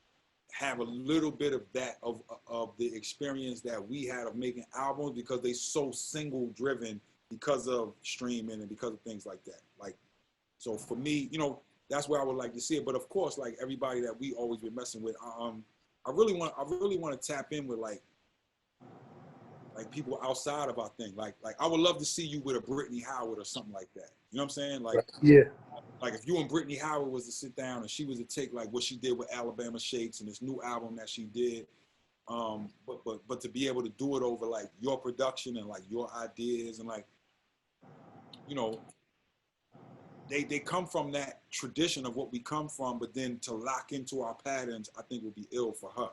have a little bit of that of the experience that we had of making albums, because they so single driven because of streaming and because of things like that. Like, so for me, you know, that's where I would like to see it. But of course, like everybody that we always been messing with, I really want to tap in with like people outside of our thing. Like I would love to see you with a Brittany Howard or something like that. You know what I'm saying? Like, yeah. Like if you and Brittany Howard was to sit down and she was to take like what she did with Alabama Shakes and this new album that she did, but to be able to do it over like your production and like your ideas and like, you know, they come from that tradition of what we come from, but then to lock into our patterns, I think would be ill for her.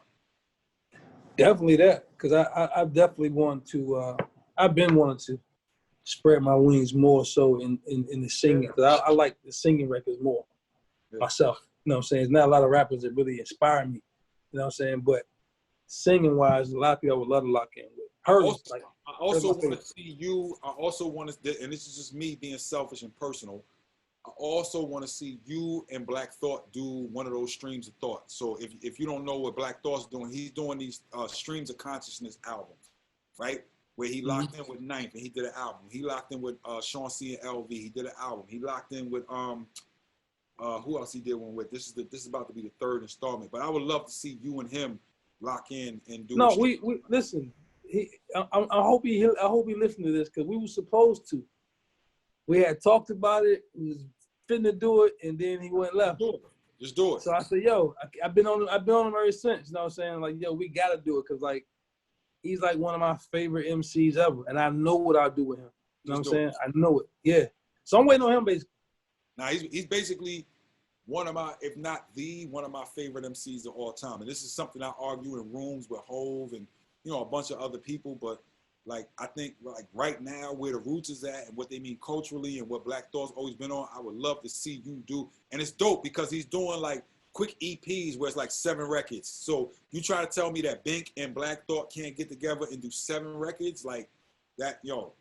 Definitely that, because I definitely want to. I've been wanting to spread my wings more so in the singing, because I like the singing records more myself. You know what I'm saying? There's not a lot of rappers that really inspire me. You know what I'm saying? But singing wise, a lot of people I would love to lock in with. Her, I also want to see you. I also want to, and this is just me being selfish and personal. I also want to see you and Black Thought do one of those streams of thought. So if you don't know what Black Thought's doing, he's doing these streams of consciousness albums, right? Where he locked in with Ninth and he did an album. He locked in with Sean C and LV. He did an album. He locked in with who else he did one with? This is about to be the third installment. But I would love to see you and him lock in and do. No, we listen. I hope he listened to this, because we were supposed to. We had talked about it. We was finna do it, and then he went left. Just do it. So I said, "Yo, I've been on him ever since." You know what I'm saying? Like, yo, we gotta do it, because like he's like one of my favorite MCs ever, and I know what I'll do with him. You know what I'm saying? I know it. Yeah. So I'm waiting on him basically. Now he's basically one of my, if not one of my favorite MCs of all time. And this is something I argue in rooms with Hove and, you know, a bunch of other people. But like, I think like right now where the roots is at and what they mean culturally and what Black Thought's always been on, I would love to see you do. And it's dope because he's doing like quick EPs where it's like 7 records. So you try to tell me that Bink and Black Thought can't get together and do 7 records like that, yo,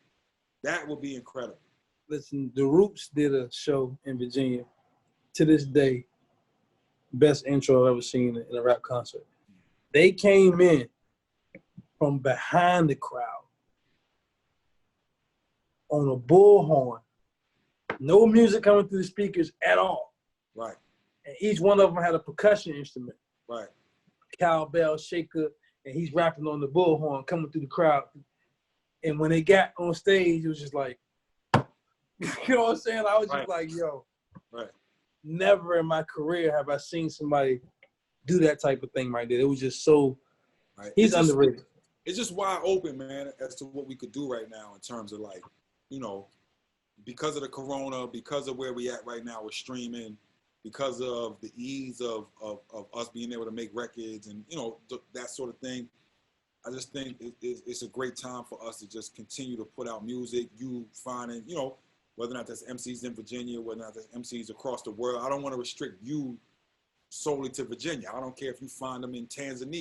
that would be incredible. Listen, the Roots did a show in Virginia. To this day, best intro I've ever seen in a rap concert. They came in from behind the crowd on a bullhorn, no music coming through the speakers at all. Right. And each one of them had a percussion instrument. Right. Cowbell, shaker, and he's rapping on the bullhorn coming through the crowd. And when they got on stage, it was just like, you know what I'm saying? I was just like, yo, never in my career have I seen somebody do that type of thing right there. It was just so, he's underrated. It's just wide open, man, as to what we could do right now in terms of like, you know, because of the corona, because of where we at right now with streaming, because of the ease of us being able to make records and, you know, that sort of thing. I just think it's a great time for us to just continue to put out music. You finding, you know, whether or not that's MCs in Virginia, whether or not that's MCs across the world. I don't want to restrict you solely to Virginia. I don't care if you find them in Tanzania.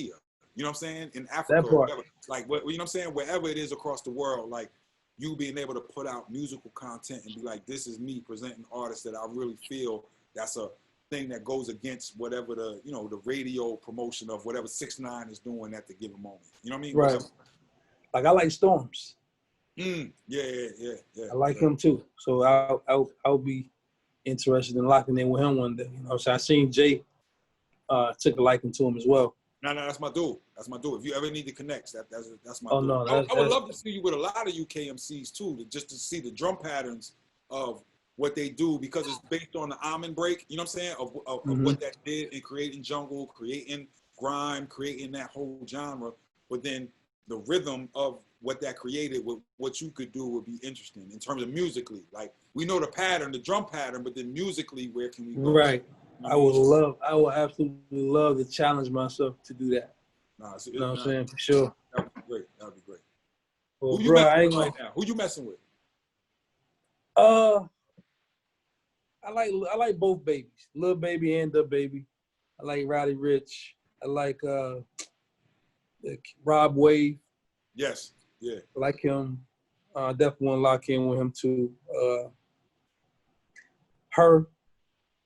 You know what I'm saying? In Africa or whatever. Like, you know what I'm saying? Wherever it is across the world, like you being able to put out musical content and be like, this is me presenting artists that I really feel that's a thing that goes against whatever the, you know, the radio promotion of whatever 6ix9ine is doing at the given moment. You know what I mean? Right. Whatever. Like I like Storms. Yeah. I like him too. So I'll be interested in locking in with him one day. You know, so I seen Jay took a liking to him as well. No, that's my dude. That's my dude. If you ever need to connect, that's my dude. No, I would love to see you with a lot of UK MCs too, just to see the drum patterns of what they do, because it's based on the almond break, you know what I'm saying, of what that did in creating jungle, creating grime, creating that whole genre. But then the rhythm of what that created, what you could do would be interesting in terms of musically. Like, we know the pattern, the drum pattern, but then musically, where can we go? Right. I would absolutely love to challenge myself to do that. You know what I'm saying? For sure. That'd be great. That'd be great. Well, who you messing with? I like both babies, Lil Baby and the Baby. I like Roddy Ricch. I like Rob Wave. Yes. Yeah. I like him. Definitely want to lock in with him too. Her,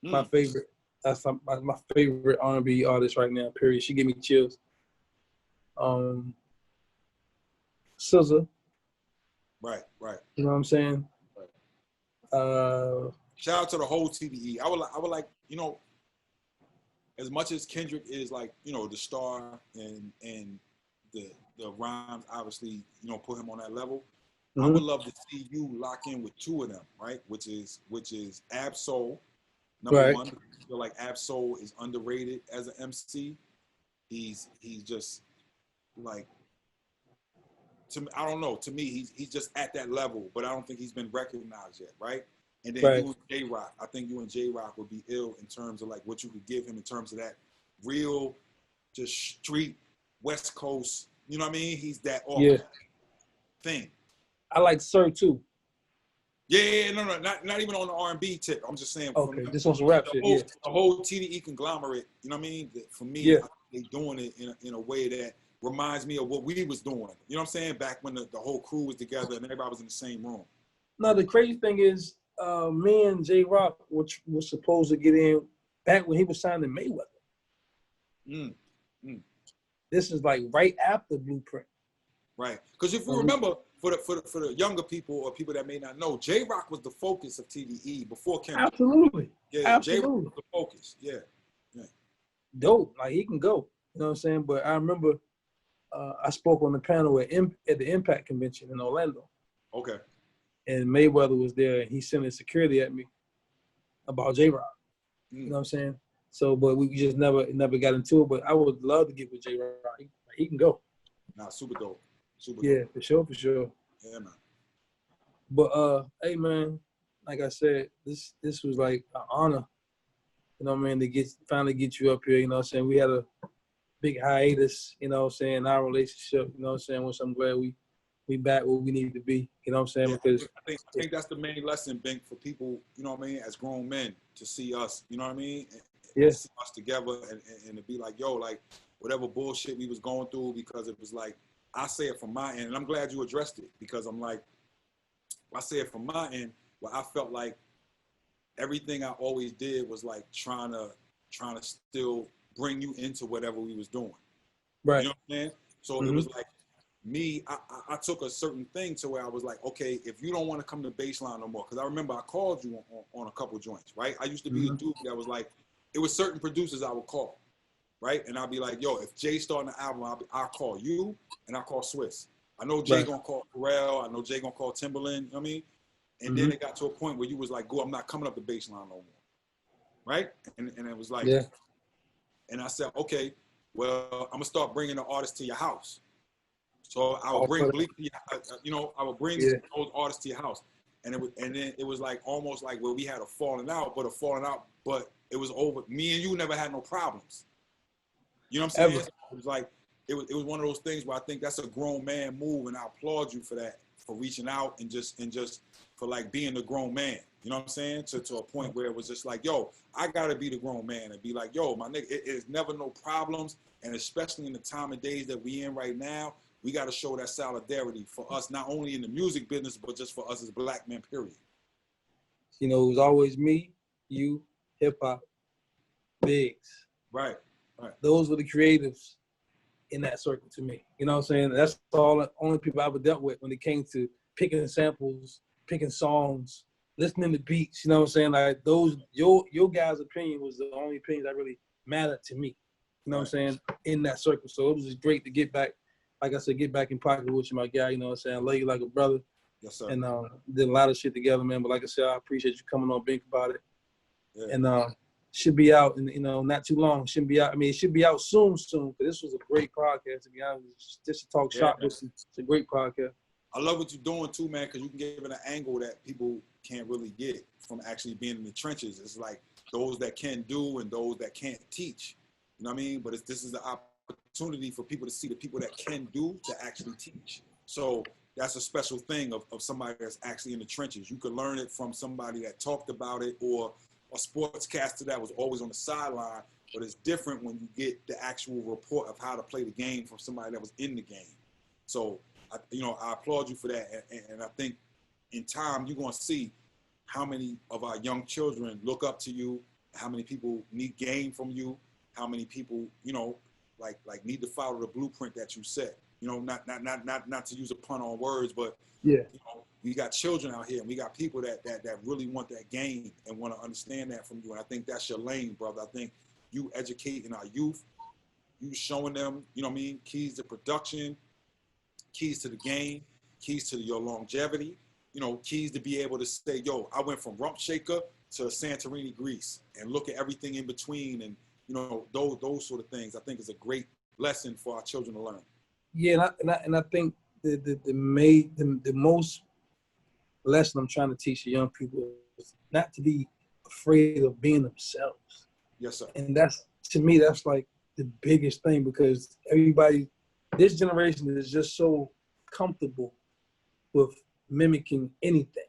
my favorite. That's my favorite R&B artist right now. Period. She gave me chills. SZA. Right. You know what I'm saying? Right. Shout out to the whole TDE. I would like, you know, as much as Kendrick is like, you know, the star and the rhymes obviously, you know, put him on that level. I would love to see you lock in with two of them, right? Which is Ab Soul, number one. I feel like Ab Soul is underrated as an MC. He's just like, to me, I don't know. To me, he's just at that level, but I don't think he's been recognized yet, right? And then you and J-Rock, I think you and J-Rock would be ill in terms of like what you could give him in terms of that real, just street West Coast. You know what I mean? He's that thing. I like Sir too. Yeah, no, not even on the R&B tip. I'm just saying. Okay, just on some rap shit. The whole TDE conglomerate. You know what I mean? For me, I think they doing it in a way that reminds me of what we was doing. You know what I'm saying? Back when the whole crew was together and everybody was in the same room. No, the crazy thing is, me and J-Rock was supposed to get in back when he was signed to Mayweather. This is like right after Blueprint. Right, because if you remember, for the younger people or people that may not know, J-Rock was the focus of TDE before Kendrick. Absolutely. Yeah, J-Rock was the focus. Yeah. Dope. Like, he can go. You know what I'm saying? But I remember I spoke on the panel at the Impact Convention in Orlando. Okay. And Mayweather was there, and he sent his security at me about J-Rock. You know what I'm saying? So, but we just never got into it. But I would love to get with J-Rock. He can go. Nah, super dope. Yeah, for sure. Yeah, man. But hey, man, like I said, this was like an honor. You know what I mean? To finally get you up here. You know what I'm saying? We had a big hiatus. You know what I'm saying? In our relationship. You know what I'm saying? Which I'm glad we back where we need to be. You know what I'm saying? Yeah, because I think that's the main lesson, Bink, for people. You know what I mean? As grown men, to see us. You know what I mean? And to see us together and to be like, yo, like whatever bullshit we was going through, because it was like. I say it from my end, and I'm glad you addressed it, because I'm like, I say it from my end, where I felt like everything I always did was like trying to still bring you into whatever we was doing. Right. You know what I'm saying? So it was like me, I took a certain thing to where I was like, okay, if you don't want to come to Baseline no more, because I remember I called you on a couple joints, right? I used to be a dude that was like, it was certain producers I would call. Right? And I'll be like, yo, if Jay starting the album, I'll call you and I'll call Swiss. I know Jay gonna call Pharrell. I know Jay gonna call Timberland. You know what I mean? And then it got to a point where you was like, go, I'm not coming up the Baseline no more. Right? And it was like, and I said, okay, well, I'm gonna start bringing the artists to your house. So I would bring Bleak, I would bring those artists to your house. And then it was like almost like where we had a falling out, but it was over. Me and you never had no problems. You know what I'm saying? It was like it was one of those things where I think that's a grown man move, and I applaud you for that, for reaching out and just for like being the grown man. You know what I'm saying? To a point where it was just like, yo, I gotta be the grown man and be like, yo, my nigga, it is never no problems, and especially in the time and days that we in right now, we gotta show that solidarity for us, not only in the music business, but just for us as black men, period. You know, it was always me, you, hip hop, Biggs. Right. Those were the creatives in that circle to me. You know what I'm saying? That's the only people I ever dealt with when it came to picking samples, picking songs, listening to beats. You know what I'm saying? Like those, your guys' opinion was the only opinion that really mattered to me. You know what I'm saying? In that circle. So it was just great to get back, like I said, get back in pocket with you, my guy. You know what I'm saying? I love you like a brother. Yes, sir. And did a lot of shit together, man. But like I said, I appreciate you coming on Bink About It. Yeah. And should be out in, not too long. Shouldn't be out. I mean, it should be out soon. Because this was a great podcast, to be honest. Just to talk shop with you. It's a great podcast. I love what you're doing too, man, because you can give it an angle that people can't really get from actually being in the trenches. It's like those that can do and those that can't teach. You know what I mean? But this is the opportunity for people to see the people that can do to actually teach. So that's a special thing of somebody that's actually in the trenches. You could learn it from somebody that talked about it, or a sportscaster that was always on the sideline, but it's different when you get the actual report of how to play the game from somebody that was in the game. So, I applaud you for that. And I think in time, you're going to see how many of our young children look up to you how many people need game from you, how many people, you know, like need to follow the blueprint that you set. You know, not to use a pun on words, but yeah, you know, we got children out here, and we got people that really want that game and want to understand that from you. And I think that's your lane, brother. I think you educating our youth, you showing them, you know what I mean, keys to production, keys to the game, keys to your longevity, you know, keys to be able to say, yo, I went from rump shaker to Santorini Greece, and look at everything in between, and you know, those sort of things. I think is a great lesson for our children to learn. Yeah, and I think the most lesson I'm trying to teach the young people is not to be afraid of being themselves. Yes, sir. And that's, to me, that's like the biggest thing, because this generation is just so comfortable with mimicking anything.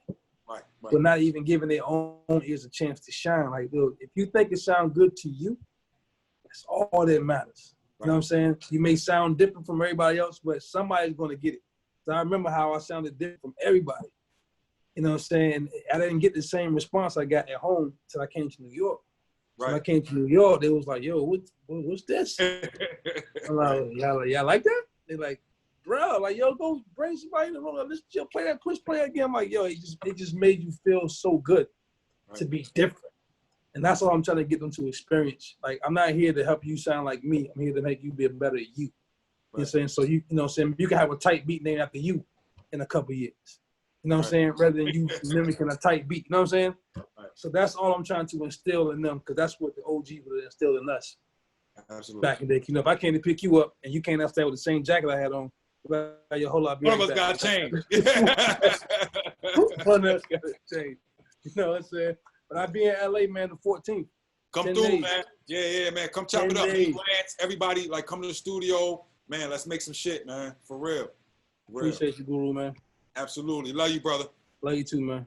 Right. But not even giving their own ears a chance to shine. Like, look, if you think it sounds good to you, that's all that matters. You know what I'm saying? You may sound different from everybody else, but somebody's going to get it. So I remember how I sounded different from everybody. You know what I'm saying? I didn't get the same response I got at home until I came to New York. So when I came to New York, they was like, yo, what's this? I'm like, y'all like that? They're like, bro, like, yo, go bring somebody to roll. Let's play that push play again. I'm like, yo, it just made you feel so good to be different. And that's all I'm trying to get them to experience. Like, I'm not here to help you sound like me. I'm here to make you be a better you. You know what I'm saying? So you know what I'm saying? You can have a tight beat named after you in a couple years. You know what I'm saying? Rather than you mimicking a tight beat. You know what I'm saying? So that's all I'm trying to instill in them, because that's what the OG would instill in us. Absolutely. Back in the day. You know, if I came to pick you up and you can't stay with the same jacket I had on, your whole lot. One of us got to change. One of us got to change. You know what I'm saying? But I'll be in LA, man, the 14th. Come through, days. Man. Yeah, man. Come chop it up. Everybody, like, come to the studio. Man, let's make some shit, man. For real. Appreciate you, Guru, man. Absolutely. Love you, brother. Love you too, man.